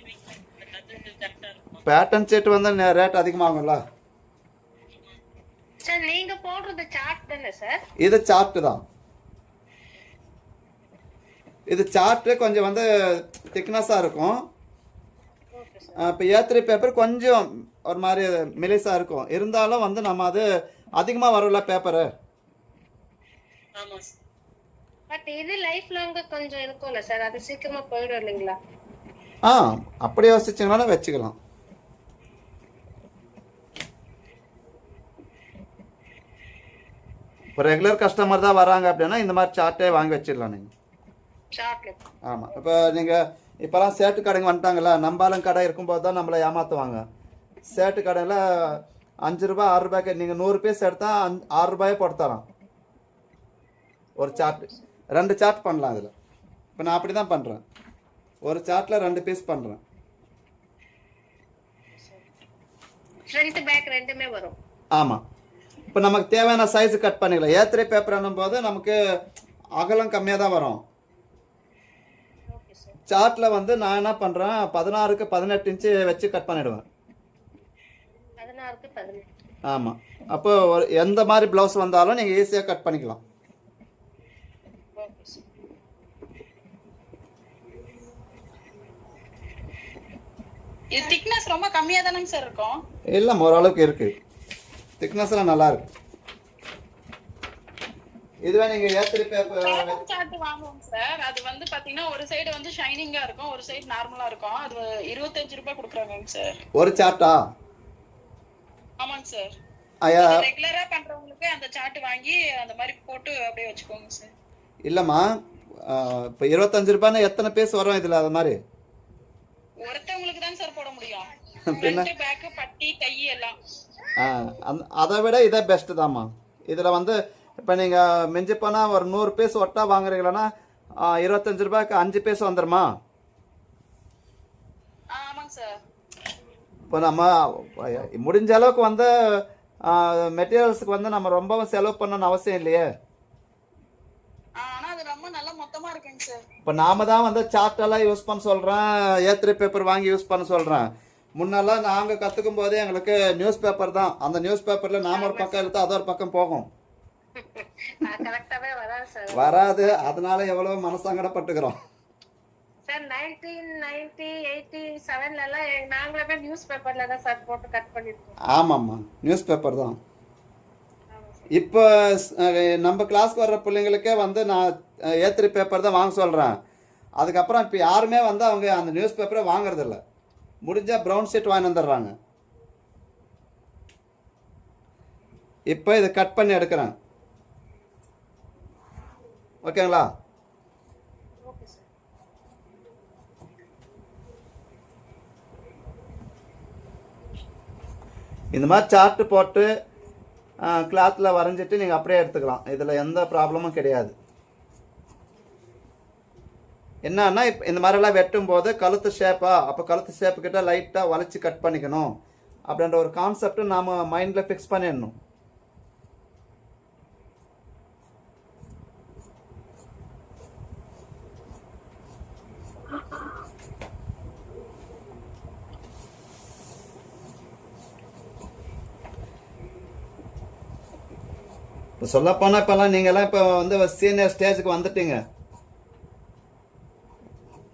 அது கரெக்டா இருக்கும்? பேட்டர்ன் ஷீட் வந்து ரேட் அதிகமாகும்ல. சார் நீங்க போடுறது சார்ட் தானே சார்? இது சார்ட் தான். இது சார்ட்டு கொஞ்சம் வந்து திக்னஸாக இருக்கும். Okay sir. இப்போ A3 பேப்பர் கொஞ்சம் ஒரு மாதிரி மெலிசாக இருக்கும். இருந்தாலும் வந்து நம்ம அது அதிகமாக வரும்ல பேப்பரு. ஆமா சார். பட் இது லைஃப் லாங்க கொஞ்சம் இருக்கும்ல சார், அது சீக்கிரமா போயிடும் இல்லைங்களா? அப்படி யோசிச்சிங்கன்னா வச்சுக்கலாம். இப்போ ரெகுலர் கஸ்டமர் தான் வராங்க அப்படின்னா இந்த மாதிரி சார்ட்டே வாங்கி வச்சிடலாம் நீங்கள். சார்ட்ல. ஆமாம். இப்போ நீங்கள் இப்போலாம் சேட்டு கடைங்க வந்துட்டாங்களா, நம்பாலும் கடை இருக்கும்போது தான் நம்மளை ஏமாற்றுவாங்க. சேட்டு கடையில் 5 ரூபாய் 6 ரூபாய்க்கு நீங்கள் 100 பீஸ் எடுத்தால் 6 ரூபாயே போட்டு தரோம் ஒரு சார்ட்டு. 2 சார்ட் பண்ணலாம் அதில். இப்போ நான் அப்படி தான் பண்ணுறேன். ஒரு சார்ட்டில் 2 பீஸ் பண்ணுறேன். ஃப்ரண்ட் பேக் ரெண்டுமே வரும். ஆமாம். இப்போ நமக்கு தேவையான சைஸு கட் பண்ணிக்கலாம். A3 பேப்பர் போது நமக்கு அகலம் கம்மியாக தான் வரும். Okay sir. சார்ட்டில் வந்து நான் என்ன பண்ணுறேன், 16க்கு 18 இன்ச்சு வச்சு கட் பண்ணிவிடுவேன். 16க்கு 18. ஆமாம். அப்போ எந்த மாதிரி ப்ளவுஸ் வந்தாலும் நீங்கள் ஈஸியாக கட் பண்ணிக்கலாம். Okay sir. இது திக்னஸ் ரொம்ப கம்மியா தானங்க சார் இருக்கும்? இல்லை, ஓரளவுக்கு இருக்குது. திக்னஸ்லாம் நல்லா இருக்கு. இதுவே நீங்கள் A3 பேப்பர் சார்ட் வாங்குவோம் சார். அது வந்து பாத்தீங்கன்னா ஒரு சைடு வந்து ஷைனிங்கா இருக்கும், ஒரு சைடு நார்மலா இருக்கும். அது 25 ரூபாய் கொடுக்குறாங்க சார். ஒரு சார்ட்டா? ஆமாங்க சார். ஐயா ரெகுலரா பண்றவங்களுக்கு அந்த சார்ட் வாங்கி அந்த மாதிரி போட்டு அப்படியே வச்சுக்கோங்க சார். இல்லைம்மா, இப்போ 25 ரூபாய்னா எத்தனை பீஸ் வரும் இதில்? அது மாதிரி ஒருத்தவங்களுக்கு தான் சார் போட முடியும். பின்ன? ஃப்ரண்ட் பேக் பட்டி கை எல்லாம். அதை விட இதே பெஸ்ட்டு தாம்மா. இதில் வந்து இப்போ நீங்கள் மிஞ்சி போனால் ஒரு 100 பீஸ் ஒட்டா வாங்குறீங்களா 25 ரூபாய்க்கு 5 பீஸ் வந்துடுமா? ஆமாங்க சார். இப்போ நம்ம முடிஞ்ச அளவுக்கு வந்து மெட்டீரியல்ஸுக்கு வந்து நம்ம ரொம்பவும் செலவு பண்ணணும்னு அவசியம் இல்லையே. ஆனா அது ரொம்ப நல்லா மொத்தமா இருக்குங்க சார். இப்போ நாம தான் வந்து சார்ட்டெல்லாம் யூஸ் பண்ண சொல்கிறேன், A3 பேப்பர் வாங்கி யூஸ் பண்ண சொல்கிறேன். முன்னெல்லாம் நாங்கள் கற்றுக்கும் போதே எங்களுக்கு நியூஸ் பேப்பர் தான். அந்த நியூஸ் பேப்பரில் நாம ஒரு பக்கம் எடுத்தால் அது ஒரு பக்கம் போகும். கரெக்டாவே வராது சார். வராது. அதனால எவ்வளோ மனசங்கடப்பட்டுக்கிறோம் சார். 1990 87 எல்லாம் நாங்களுமே நியூஸ் பேப்பர்ல தான் சார் போட்டு கட் பண்ணிருக்கோம். ஆமாம்மா, நியூஸ் பேப்பர் தான். இப்போ நம்ம கிளாஸ்க்கு வர்ற பிள்ளைங்களுக்கே வந்து நான் A3 பேப்பர் தான் வாங்க சொல்கிறேன். அதுக்கப்புறம் இப்போ யாருமே வந்து அவங்க அந்த நியூஸ் பேப்பரை வாங்குறதில்ல. முடிஞ்சால் ப்ரௌன் ஷீட் வாங்கி வந்துடுறாங்க. இப்போ இதை கட் பண்ணி எடுக்கிறேன். ஓகேங்களா? Okay sir. இந்த மாதிரி சார்ட்டு போட்டு கிளாத்தில் வரைஞ்சிட்டு நீங்கள் அப்படியே எடுத்துக்கலாம். இதில் எந்த ப்ராப்ளமும் கிடையாது. என்னன்னா இப்போ இந்த மாதிரிலாம் வெட்டும் போது கழுத்து ஷேப்பாக, அப்போ கழுத்து ஷேப்புக்கிட்ட லைட்டாக வளைச்சி கட் பண்ணிக்கணும் அப்படின்ற ஒரு கான்செப்ட் நாம் மைண்டில் ஃபிக்ஸ் பண்ணிடணும். இப்போ சொல்லப்போனால் இப்போல்லாம் நீங்கள்லாம் இப்போ வந்து சீனியர் ஸ்டேஜுக்கு வந்துட்டீங்க.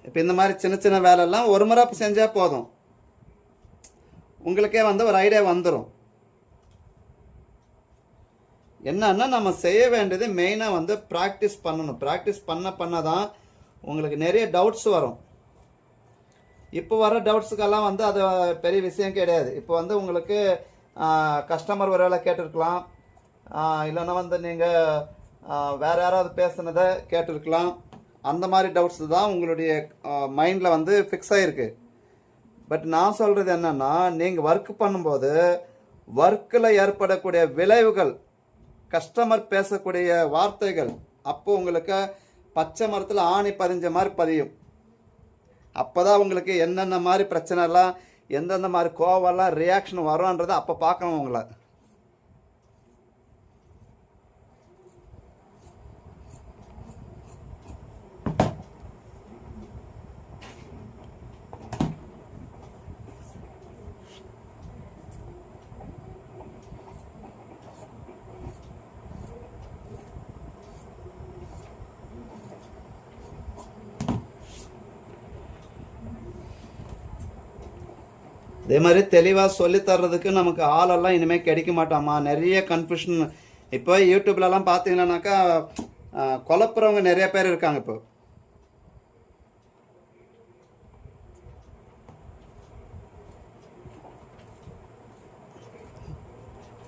இப்போ இந்த மாதிரி சின்ன சின்ன வேலையெல்லாம் ஒரு முறை செஞ்சால் போதும், உங்களுக்கே வந்து ஒரு ஐடியா வந்துடும். என்னன்னா நம்ம செய்ய வேண்டியது மெயினாக வந்து ப்ராக்டிஸ் பண்ணணும். ப்ராக்டிஸ் பண்ண தான் உங்களுக்கு நிறைய டவுட்ஸ் வரும். இப்போ வர டவுட்ஸுக்கெல்லாம் வந்து அது பெரிய விஷயம் கிடையாது. இப்போ வந்து உங்களுக்கு கஸ்டமர் ஒரு வேலை கேட்டிருக்கலாம், இல்லைன்னா வந்து நீங்கள் வேறு யாராவது பேசுனதை கேட்டிருக்கலாம். அந்த மாதிரி டவுட்ஸ் தான் உங்களுடைய மைண்டில் வந்து ஃபிக்ஸ் ஆகிருக்கு. பட் நான் சொல்கிறது என்னென்னா, நீங்கள் ஒர்க் பண்ணும்போது ஒர்க்கில் ஏற்படக்கூடிய விளைவுகள், கஸ்டமர் பேசக்கூடிய வார்த்தைகள், அப்போ உங்களுக்கு பச்சை மரத்தில் ஆணி பதிஞ்ச மாதிரி பதியும். அப்போ தான் உங்களுக்கு என்னென்ன மாதிரி பிரச்சனைலாம், எந்தெந்த மாதிரி கோவம்லாம் ரியாக்ஷன் வரும்ன்றதை அப்போ பார்க்கணும் உங்களை. அதே மாதிரி தெளிவாக சொல்லி தர்றதுக்கு நமக்கு ஆளெல்லாம் இனிமேல் கிடைக்க மாட்டாமா. நிறைய கன்ஃபியூஷன். இப்போ யூடியூப்லலாம் பார்த்தீங்கன்னாக்கா குழப்புறவங்க நிறைய பேர் இருக்காங்க.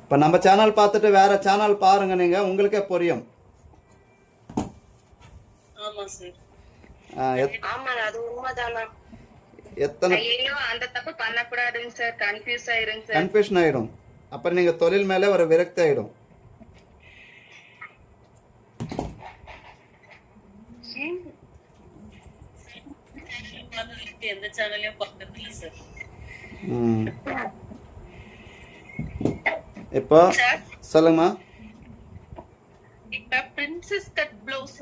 இப்போ நம்ம சேனல் பார்த்துட்டு வேற சேனல் பாருங்க, நீங்கள் உங்களுக்கே புரியும். ஆமா சார். ஆமா அது உண்மைதானா? எத்தனை ஐயோ அந்த தப்பு பண்ணக்கூடாதுங்க சார். கன்ஃபியூஸ் ஆயிருங்க சார். கன்ஃபியூஷன் ஆகிடும். அப்புறம் நீங்கள் தொழில் மேலே ஒரு விரக்தி ஆகிடும். எந்த சேனலையும் பார்க்கறது இல்ல சார். இப்போ சொல்லுங்கம்மா. இப்ப பிரின்சஸ் கட் பிளவுஸ்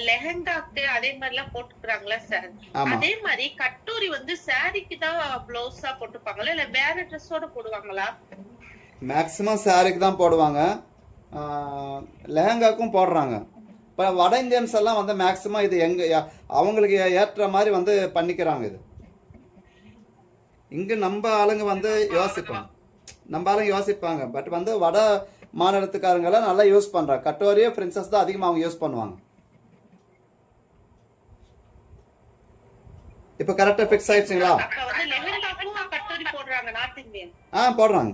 லெஹங்காக்கு அதே மாதிரி எல்லாம் போட்டுக்கிறாங்களா சார்? ஆமா. அதே மாதிரி கட்டூரி வந்து சாரிக்கு தான் பிளவுஸா போட்டுப்பாங்களா இல்ல வேற ட்ரெஸ்ஸோட போடுவாங்களா? மேக்ஸிமம் சாரிக்கு தான் போடுவாங்க, லெஹங்காக்கும் போடுறாங்க. இப்போ வட இந்தியன்ஸ் எல்லாம் வந்து மேக்ஸிமம் இது அவங்களுக்கு ஏற்ற மாதிரி வந்து பண்ணிக்கிறாங்க. இது இங்கே நம்ம ஆளுங்க வந்து யோசிப்பாங்க. பட் வந்து வட மாநிலத்துக்காரங்கெல்லாம் நல்லா யூஸ் பண்ணுறாங்க. கட்டோரியே பிரின்சஸ் தான் அதிகமாக அவங்க யூஸ் பண்ணுவாங்க. இப்போ கரெக்டாக ஃபிக்ஸ் ஆயிடுச்சுங்களா? போடுறாங்க.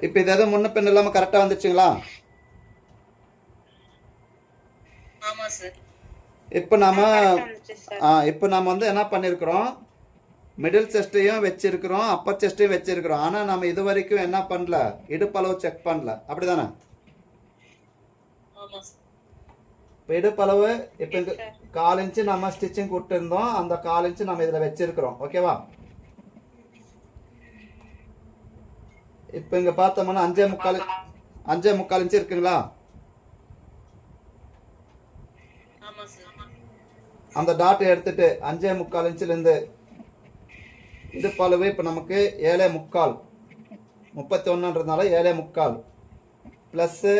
இப்போ இது எதுவும் முன்ன பின் இல்லாமல் கரெக்டாக வந்துச்சுங்களா? ஆமா சார். இப்போ நாம வந்து என்ன பண்ணியிருக்கிறோம், மிடில் செஸ்ட்டையும் வச்சிருக்கிறோம், அப்பர் செஸ்ட்டையும் வச்சிருக்கிறோம். ஆனால் நம்ம இது வரைக்கும் என்ன பண்ணல, இடுப்பளவு செக் பண்ணல. அப்படிதானே? இப்போ இடுப்பளவு இப்போ 4 இன்ச்சு நம்ம ஸ்டிச்சிங் கொடுத்துருந்தோம். அந்த 4 இன்ச்சு நம்ம இதில் வச்சிருக்கிறோம். ஓகேவா? இப்போ இங்கே பார்த்தோம்னா 5.25 இன்ச்சு இருக்குங்களா? அந்த டாட்டை எடுத்துட்டு 5.25 இன்ச்சிலேருந்து இடுப்பளவு இப்போ நமக்கு 7.25, 31ன்றதுனால 7.25 ப்ளஸ்ஸு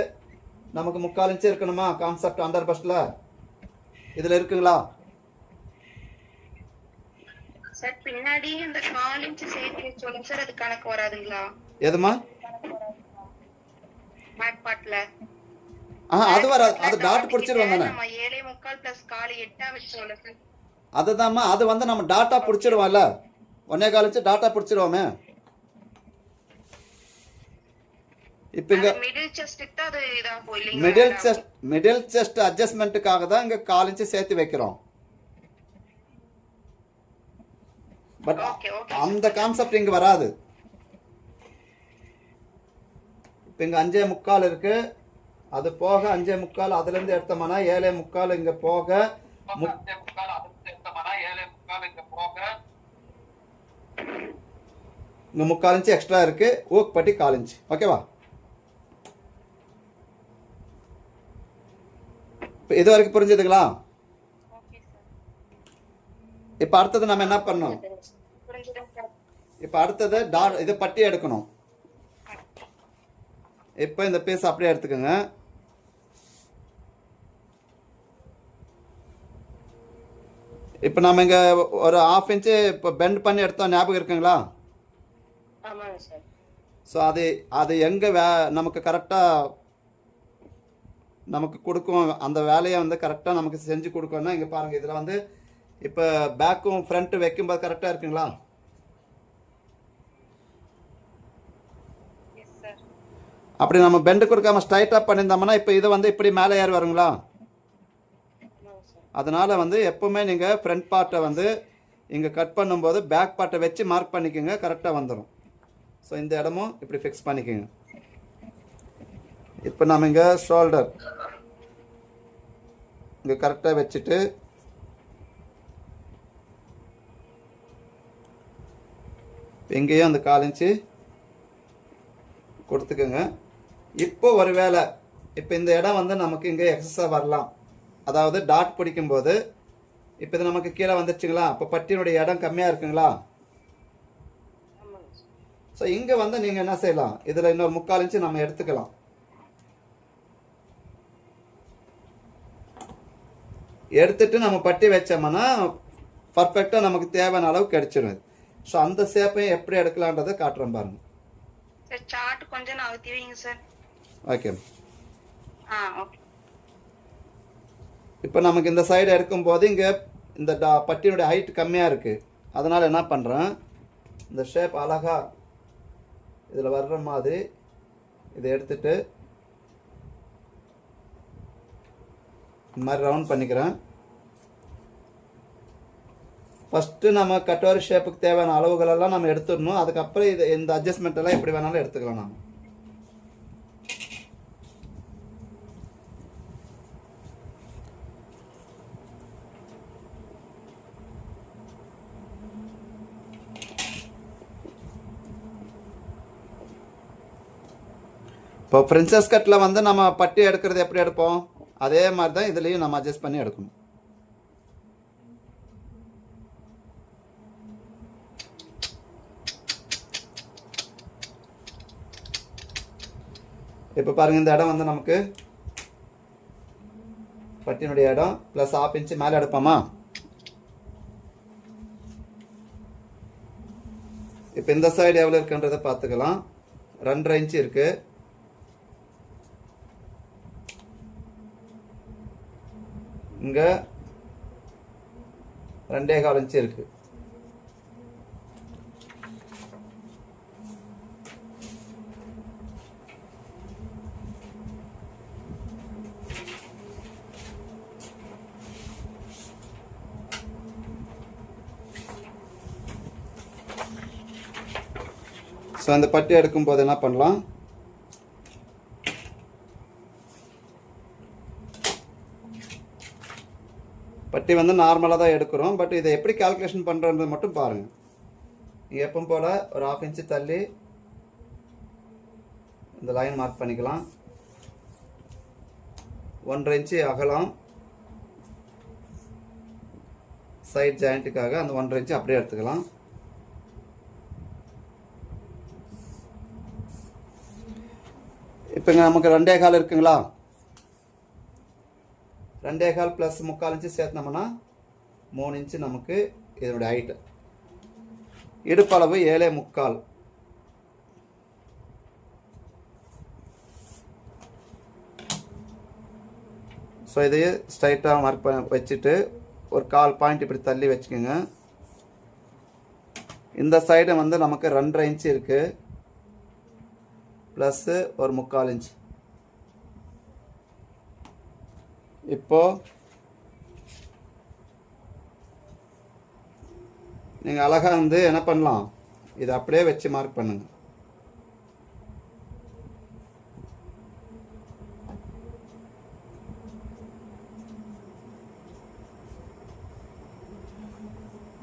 நமக்கு 3/4 இன்ச்சு இருக்கணுமா? கான்செப்ட் அண்டர் பஸ்டில் இதில் இருக்குங்களா? சார் பின்னாடி இந்த 4 இன்ச் சேர்த்து வச்சோம் சார், அது கணக்கு வராதுங்களா? எதுமா? பேக் பார்ட்ல அது வராது. அது டாட் பிடிச்சிருவாங்க தானே. நம்ம 7.25 பிளஸ் 4 8 வச்சோம்ல சார். அதுதான்மா. அது வந்து நம்ம டாட்டா பிடிச்சிருவோம்ல, 1.25 இன்ச்சு டாட்டா பிடிச்சிருவோமே. இப்போ இங்க மிடில் செஸ்ட் அட்ஜஸ்ட்மெண்ட்டுக்காக தான் இங்க 4 இன்ச்சு சேர்த்து வைக்கிறோம். பட் அந்த கான்செப்ட் இங்க வராது. இப்போ இங்க 5.25 இருக்கு, அது போக 5.25 அதுல இருந்து எடுத்தோம்னா 7.25 இங்க போக இங்க 3/4 இன்ச்சு எக்ஸ்ட்ரா இருக்கு. ஊக் பட்டி 4 இன்ச்சு. ஓகேவா? இது வரைக்கும் புரிஞ்சுதுங்களா? இப்ப அடுத்தது நம்ம என்ன பண்ணோம், இப்ப அடுத்தது இது பட்டி எடுக்கணும். இப்ப இந்த பீஸ் அப்படியே எடுத்துக்கோங்க. இப்ப நம்ம இங்க ஒரு 1/2 இன்ச்சு இப்போ பெண்ட் பண்ணி எடுத்தோம், ஞாபகம் இருக்குங்களா? ஸோ அது எங்க நமக்கு கரெக்டா நமக்கு கொடுக்கும், அந்த வேலையை வந்து கரெக்டாக நமக்கு செஞ்சு கொடுக்கணும்னா இங்கே பாருங்கள். இதில் வந்து இப்போ பேக்கும் ஃப்ரண்ட்டு வைக்கும்போது கரெக்டாக இருக்குங்களா? அப்படி நம்ம பெண்டு கொடுக்காம ஸ்ட்ரைட்டாக பண்ணியிருந்தோம்னா இப்போ இது வந்து இப்படி மேலே ஏறி வருங்களா? அதனால் வந்து எப்போவுமே நீங்கள் ஃப்ரண்ட் பார்ட்டை வந்து இங்கே கட் பண்ணும்போது பேக் பார்ட்டை வச்சு மார்க் பண்ணிக்கோங்க, கரெக்டாக வந்துடும். ஸோ இந்த இடமும் இப்படி ஃபிக்ஸ் பண்ணிக்கோங்க. இப்போ நம்ம இங்கே ஷோல்டர் இங்கே கரெக்டாக வச்சுட்டு எங்கேயும் அந்த 4 இன்ச்சு கொடுத்துக்கோங்க. இப்போ ஒரு வேளை இப்போ இந்த இடம் வந்து நமக்கு இங்கே எக்ஸஸாக வரலாம், அதாவது டாட் பிடிக்கும்போது இப்போ இது நமக்கு கீழே வந்துடுச்சுங்களா? அப்போ பட்டியினுடைய இடம் கம்மியாக இருக்குங்களா? ஸோ இங்கே வந்து நீங்கள் என்ன செய்யலாம், இதில் இன்னொரு 3/4 இன்ச்சு நம்ம எடுத்துக்கலாம். எடுத்துட்டு நம்ம பட்டி வச்சோம்னா பர்ஃபெக்டாக நமக்கு தேவையான அளவு கிடைச்சிடும். ஸோ அந்த ஷேப்பையும் எப்படி எடுக்கலான்றதை காட்டுறேன் பாருங்க. சார் சார்ட் கொஞ்சம் நான் அழுத்தி வைங்க சார். ஓகே. ஓகே. இப்போ நமக்கு இந்த சைடு எடுக்கும்போது இங்கே இந்த பட்டியினுடைய ஹைட் கம்மியாக இருக்குது. அதனால் என்ன பண்ணுறேன், இந்த ஷேப் அழகாக இதில் வர்ற மாதிரி இதை எடுத்துட்டு இந்த மாதிரி ரவுண்ட் பண்ணிக்கிறேன். ஃபஸ்ட்டு நம்ம கட்டோரி ஷேப்புக்கு தேவையான அளவுகளெல்லாம் நம்ம எடுத்துடணும். அதுக்கப்புறம் இது இந்த அட்ஜஸ்ட்மெண்ட் எல்லாம் எப்படி வேணாலும் எடுத்துக்கலாம் நம்ம. இப்போ பிரின்சஸ் கட்டில் வந்து நம்ம பட்டி எடுக்கிறது எப்படி எடுப்போம், அதே மாதிரி தான் இதுலேயும் நம்ம அட்ஜஸ்ட் பண்ணி எடுக்கணும். இப்போ பாருங்கள், இந்த இடம் வந்து நமக்கு பட்டியினுடைய இடம் ப்ளஸ் 1/2 இன்ச்சு மேலே எடுப்போமா. இப்போ இந்த சைடு எவ்வளோ இருக்குன்றதை பார்த்துக்கலாம். 2.5 இன்ச்சு இருக்குது. இங்கே 2.25 இன்ச்சு இருக்குது. ஸோ அந்த பட்டி எடுக்கும்போது என்ன பண்ணலாம், பட்டி வந்து நார்மலாக தான் எடுக்கிறோம். பட் இதை எப்படி கால்குலேஷன் பண்ணுறது மட்டும் பாருங்கள். எப்பவும் போல் ஒரு 1/2 இன்ச்சு தள்ளி இந்த லைன் மார்க் பண்ணிக்கலாம். 1.5 இன்ச்சு அகலம் சைட் ஜாயிண்ட்டுக்காக அந்த 1.5 இன்ச்சு அப்படியே எடுத்துக்கலாம். இப்போ நமக்கு 2.25 இருக்குங்களா, 2.25 ப்ளஸ் 3/4 இன்ச்சு சேர்த்தோம்னா 3 இன்ச்சு நமக்கு இதனுடைய ஹைட்டு. இடுப்பளவு 7.25. ஸோ இதையே ஸ்ட்ரைட்டாக மார்க் வச்சுட்டு ஒரு 1/4 பாயிண்ட் இப்படி தள்ளி வச்சுக்கோங்க. இந்த சைடு வந்து நமக்கு 2.5 இன்ச்சு இருக்குது ப்ளஸ்ஸு ஒரு 3/4 இன்ச். இப்போது நீங்கள் அழகாக வந்து என்ன பண்ணலாம், இதை அப்படியே வச்சு மார்க் பண்ணுங்கள்.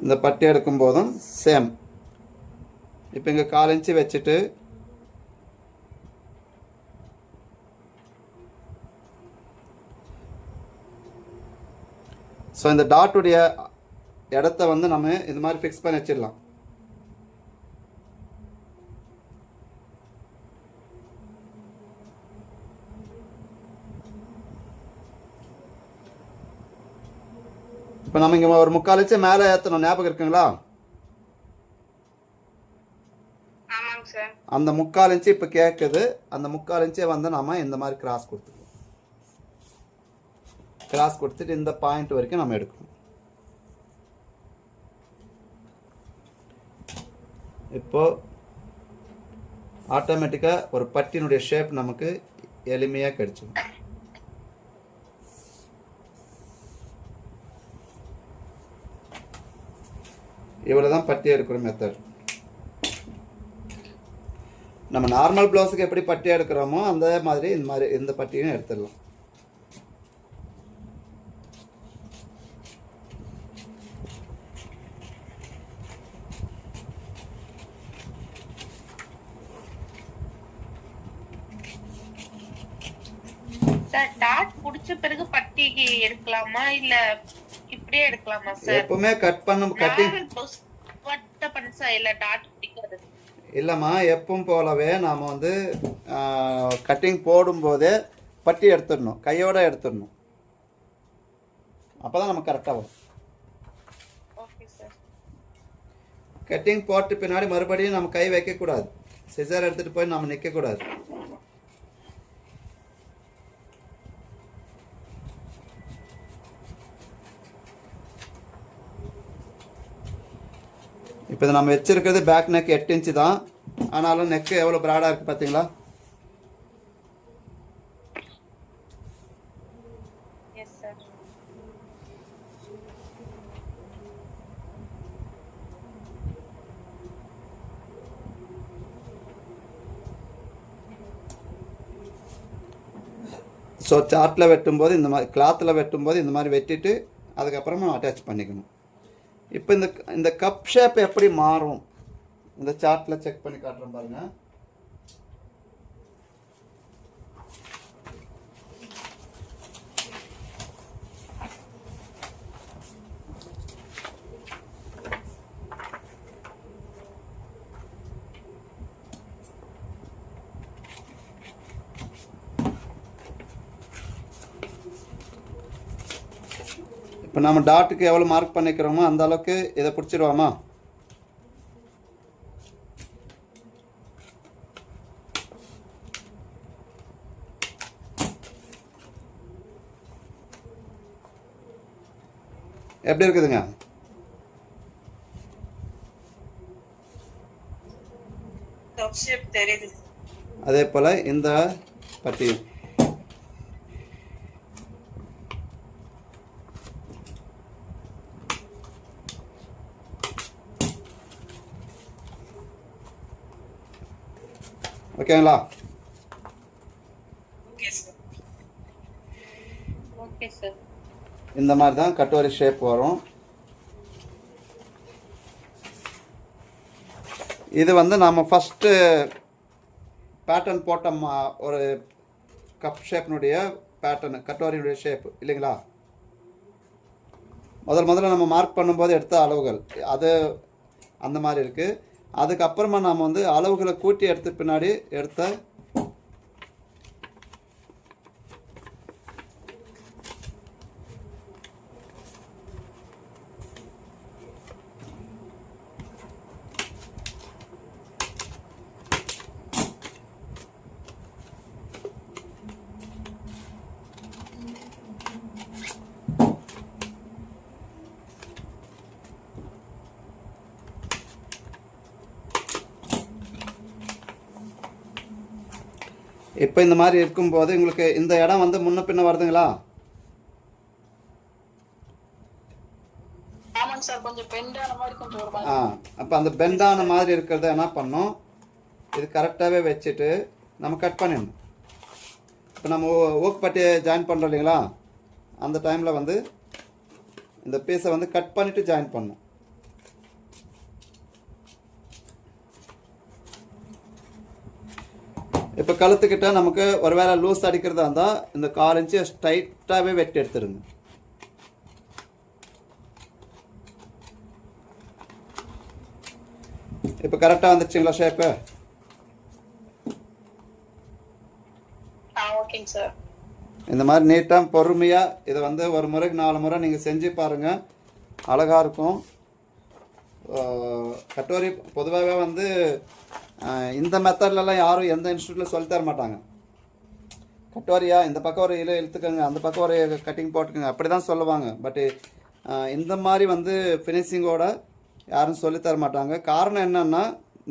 இந்த பட்டி எடுக்கும் போதும் சேம். இப்போ இங்கே 1/4 இன்ச்சு வச்சுட்டு ஸோ இந்த டாட்டுடைய இடத்த வந்து நம்ம இந்த மாதிரி ஃபிக்ஸ் பண்ணி வச்சிடலாம். இப்போ நம்ம இங்கே ஒரு 3/4 இன்ச்சு மேலே ஏற்றணும், ஞாபகம் இருக்குங்களா? அந்த 3/4 இன்ச்சு இப்போ கேட்குது. அந்த 3/4 இன்ச்சை வந்து நம்ம இந்த மாதிரி கிராஸ் கொடுத்துருவோம். கிராஸ் கொடுத்துட்டு இந்த பாயிண்ட் வரைக்கும் நம்ம எடுக்கணும். இப்போ ஆட்டோமேட்டிக்காக ஒரு பட்டியினுடைய ஷேப் நமக்கு எளிமையாக கிடைச்சிடும். இவ்வளோதான் பட்டி எடுக்கிற மெத்தட். நம்ம நார்மல் ப்ளவுஸுக்கு எப்படி பட்டி எடுக்கிறோமோ அந்த மாதிரி இந்த பட்டியும் எடுத்துடலாம். சார் டாட் புடிச்ச பிறகு பட்டி எடுக்கலாமா இல்ல இப்படியே எடுக்கலாமா சார்? எப்பவுமே கட் பண்ணும் கட்டிங் வட்ட பன்சா இல்ல டாட் பிடிக்காது இல்லைம்மா. எப்பவும் போலவே நாம் வந்து கட்டிங் போடும்போதே பட்டி எடுத்துடணும், கையோட எடுத்துடணும். அப்போ தான் நமக்கு கரெக்டாக வரும். Okay sir. கட்டிங் போட்டு பின்னாடி மறுபடியும் நம்ம கை வைக்கக்கூடாது. சிசர் எடுத்துகிட்டு போய் நம்ம நிற்கக்கூடாது. இப்போ இது நம்ம வச்சிருக்கிறது பேக் நெக் 8 இன்ச்சு தான். ஆனாலும் நெக்கு எவ்வளோ ப்ராடாக இருக்குது பார்த்தீங்களா? Yes sir. ஸோ சார்ட்டில் வெட்டும்போது இந்த மாதிரி, கிளாத்தில் வெட்டும்போது இந்த மாதிரி வெட்டிட்டு அதுக்கப்புறமா அட்டாச் பண்ணிக்கணும். இப்போ இந்த கப் ஷேப் எப்படி மாறும் இந்த சார்ட்டில் செக் பண்ணி காட்டுறேன் பாருங்கள். இப்போ நம்ம டாட்டுக்கு எவ்வளோ மார்க் பண்ணிக்கிறோமோ அந்த அளவுக்கு இதை பிடிச்சிடுவோமா? எப்படி இருக்குதுங்க? கப் ஷேப் தெரியுது. அதே போல் இந்த பட்டி ஓகேங்களா? Okay sir. Okay sir. இந்த மாதிரி தான் கட்டோரி ஷேப் வரும். இது வந்து நம்ம ஃபஸ்ட்டு பேட்டர்ன் போட்ட ஒரு கப் ஷேப்னுடைய பேட்டர்னு, கட்டோரியினுடைய ஷேப் இல்லைங்களா? முதல்ல நம்ம மார்க் பண்ணும்போது எடுத்த அளவுகள் அது அந்த மாதிரி இருக்குது. அதுக்கப்புறமா நாம் வந்து அளவுகளை கூட்டி எடுத்த பின்னாடி எடுத்த இப்போ இந்த மாதிரி இருக்கும்போது உங்களுக்கு இந்த இடம் வந்து முன்ன பின்ன வருதுங்களா? ஆமாங்க சார், கொஞ்சம் பெண்டான மாதிரி கொஞ்சம் ஒரு மாதிரி. அப்போ அந்த பெண்டான மாதிரி இருக்கிறத என்ன பண்ணோம், இது கரெக்டாகவே வச்சுட்டு நம்ம கட் பண்ணிடணும். இப்போ நம்ம ஓக்பட்டியை ஜாயின் பண்ணுறோம் இல்லைங்களா, அந்த டைமில் வந்து இந்த பீஸை வந்து கட் பண்ணிவிட்டு ஜாயின் பண்ணணும். இப்போ கழுத்துக்கிட்ட நமக்கு ஒரு வேளை லூஸ் அடிக்கிறதா இருந்தால் இந்த 1/4 இன்ச்சு ஸ்ட்ரைட்டாகவே வெட்டி எடுத்துருங்க. இப்போ கரெக்டாக வந்துடுச்சுங்களா ஷேப்பு? ஓகேங்க சார். இந்த மாதிரி நீட்டாக பொறுமையாக இதை வந்து ஒரு முறைக்கு 4 முறை நீங்கள் செஞ்சு பாருங்கள், அழகாக இருக்கும். கட்டோரி பொதுவாகவே வந்து இந்த மெத்தட்லலாம் யாரும் எந்த இன்ஸ்டியூட்டில் சொல்லித்தர மாட்டாங்க. கட்டோரியா இந்த பக்கம் ஒரு இழுத்துக்கோங்க, அந்த பக்கம் ஒரு கட்டிங் போட்டுக்கோங்க, அப்படி தான் சொல்லுவாங்க. பட்டு இந்த மாதிரி வந்து ஃபினிஷிங்கோட யாரும் சொல்லித்தர மாட்டாங்க. காரணம் என்னன்னா,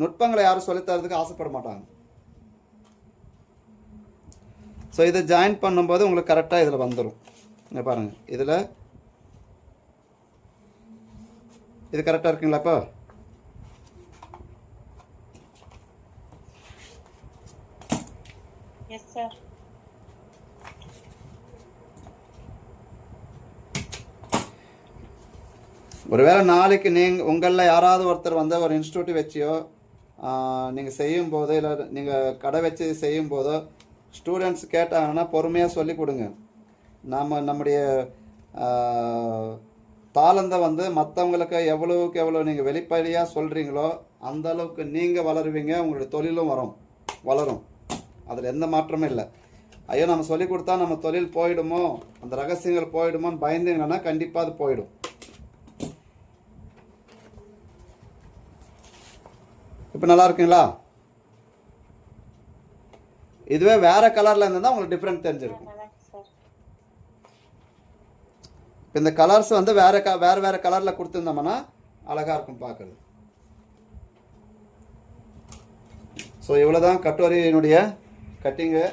நுட்பங்களை யாரும் சொல்லித்தரதுக்கு ஆசைப்பட மாட்டாங்க. ஸோ இதை ஜாயின் பண்ணும்போது உங்களுக்கு கரெக்டாக இதில் வந்துடும். இங்கே பாருங்கள், இதில் இது கரெக்டாக இருக்குங்களா? இப்போ எஸ் சார். ஒருவேளை நாளைக்கு உங்களில் யாராவது ஒருத்தர் வந்து ஒரு இன்ஸ்டியூட் வச்சியோ நீங்கள் செய்யும்போதோ இல்லை நீங்கள் கடை வச்சு செய்யும்போதோ ஸ்டூடெண்ட்ஸ் கேட்டாங்கன்னா பொறுமையாக சொல்லி கொடுங்க. நம்முடைய தாளந்தை வந்து மற்றவங்களுக்கு எவ்வளவுக்கு எவ்வளோ நீங்கள் வெளிப்படையாக சொல்கிறீங்களோ அந்த அளவுக்கு நீங்கள் வளருவீங்க, உங்களுடைய தொழிலும் வளரும். அதில் எந்த மாற்றமும் இல்லை. ஐயோ நம்ம சொல்லி கொடுத்தா நம்ம தொழில் போயிடுமோ, அந்த ரகசியங்கள் போயிடுமோன்னு பயந்தீங்கன்னா கண்டிப்பாக அது போயிடும். இப்போ நல்லா இருக்குங்களா? இதுவே வேற கலர்ல இருந்தால் உங்களுக்கு டிஃப்ரெண்ட் தெரிஞ்சிருக்கும். இப்போ இந்த கலர்ஸ் வந்து வேற வேற கலர்ல கொடுத்துருந்தோம்னா அழகா இருக்கும் பார்க்கறது. ஸோ இவ்வளோதான் கட்டுவரியினுடைய கட்டிங்கு.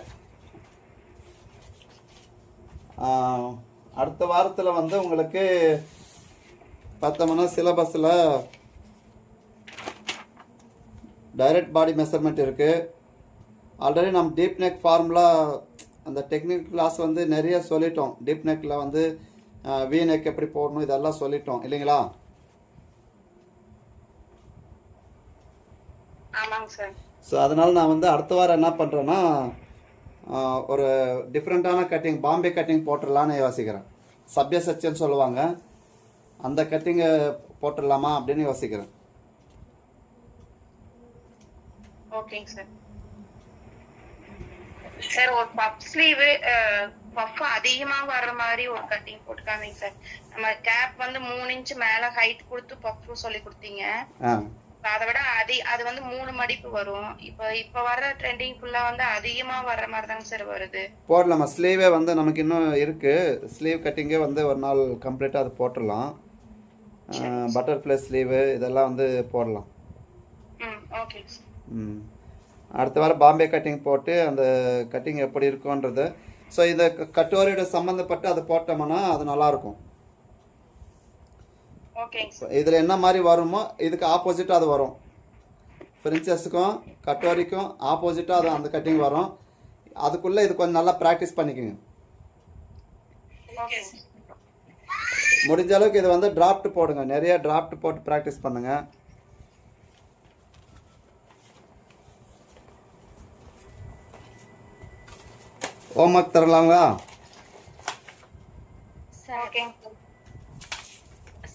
அடுத்த வாரத்தில் வந்து உங்களுக்கு பார்த்தோம்னா சிலபஸில் டைரக்ட் பாடி மெஷர்மெண்ட் இருக்குது. ஆல்ரெடி நம்ம டீப் நெக் ஃபார்முலா அந்த டெக்னிக் கிளாஸ் வந்து நிறைய சொல்லிட்டோம். டீப் நெக்கில் வந்து வி நெக் எப்படி போடணும் இதெல்லாம் சொல்லிட்டோம் இல்லைங்களா? ஆமாங்க சார். ஸோ அதனால் நான் வந்து அடுத்த வாரம் என்ன பண்ணுறேன்னா ஒரு டிஃப்ரெண்ட்டான கட்டிங், பாம்பே கட்டிங் போட்டுடலான்னு யோசிக்கிறேன். சப்ய சச்சின்னு சொல்லுவாங்க, அந்த கட்டிங்கை போட்டுடலாமா அப்படின்னு யோசிக்கிறேன். ஓகேங்க சார். சார் ஒரு பஃப் ஸ்லீவ் பஃப் அதிகமா வர்ற மாதிரி ஒரு கட்டிங் போட்டுக்காதீங்க சார். நம்ம கேப் வந்து 3 இன்ச் மேல ஹைட் கொடுத்து பஃப் சொல்லி கொடுத்தீங்க. அதை விட அது வந்து 3 மடிப்பு வரும். இப்ப வர்ற ட்ரெண்டிங் ஃபுல்லா வந்து அதிகமா வர்ற மாதிரி தாங்க சார் வருது. போடலாமா? ஸ்லீவே வந்து நமக்கு இன்னும் இருக்கு. ஸ்லீவ் கட்டிங்கே வந்து ஒரு நாள் கம்ப்ளீட்டாக அது போட்டுடலாம். பட்டர்ஃப்ளை ஸ்லீவு இதெல்லாம் வந்து போடலாம். Okay sir. அடுத்த வாரம் பாம்பே கட்டிங் போட்டு அந்த கட்டிங் எப்படி இருக்கும்ன்றது. ஸோ இந்த கட்டுவரியோட சம்மந்தப்பட்டு அதை போட்டோம்னா அது நல்லாயிருக்கும். இதில் என்ன மாதிரி வருமோ இதுக்கு ஆப்போசிட்டாக அது வரும். ஃப்ரின்சஸுக்கும் கட்டுவரிக்கும் ஆப்போசிட்டாக அது அந்த கட்டிங் வரும். அதுக்குள்ளே இது கொஞ்சம் நல்லா ப்ராக்டிஸ் பண்ணிக்கோங்க. முடிஞ்ச அளவுக்கு இது வந்து டிராஃப்ட் போடுங்க, நிறைய டிராஃப்ட் போட்டு ப்ராக்டிஸ் பண்ணுங்கள். ஹோம்ஒர்க் தரலாங்களா?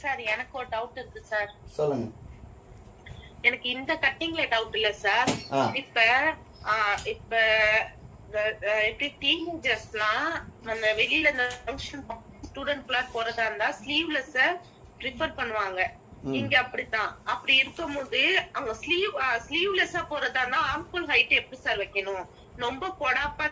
சார் எனக்கு ஒரு டவுட் இருக்கு சார். சொல்லுங்க. எனக்கு இந்த கட்டிங்ல டவுட் இல்ல சார். இப்ப எப்படி டீனேஜர்ஸ்லாம் நம்ம வெளியில இந்த ஃபங்க்ஷன் ஸ்டூடெண்ட் கிளாஸ் போறதா இருந்தா ஸ்லீவ்லெஸ் ப்ரிஃபர் பண்ணுவாங்க. இங்க அப்படித்தான். அப்படி இருக்கும்போது அவங்க ஸ்லீவ்லெஸ்ஸா போறதா இருந்தா ஆர்ம்ஹோல் ஹைட் எப்படி சார் வைக்கணும்? ரொம்ப கொடாப்பா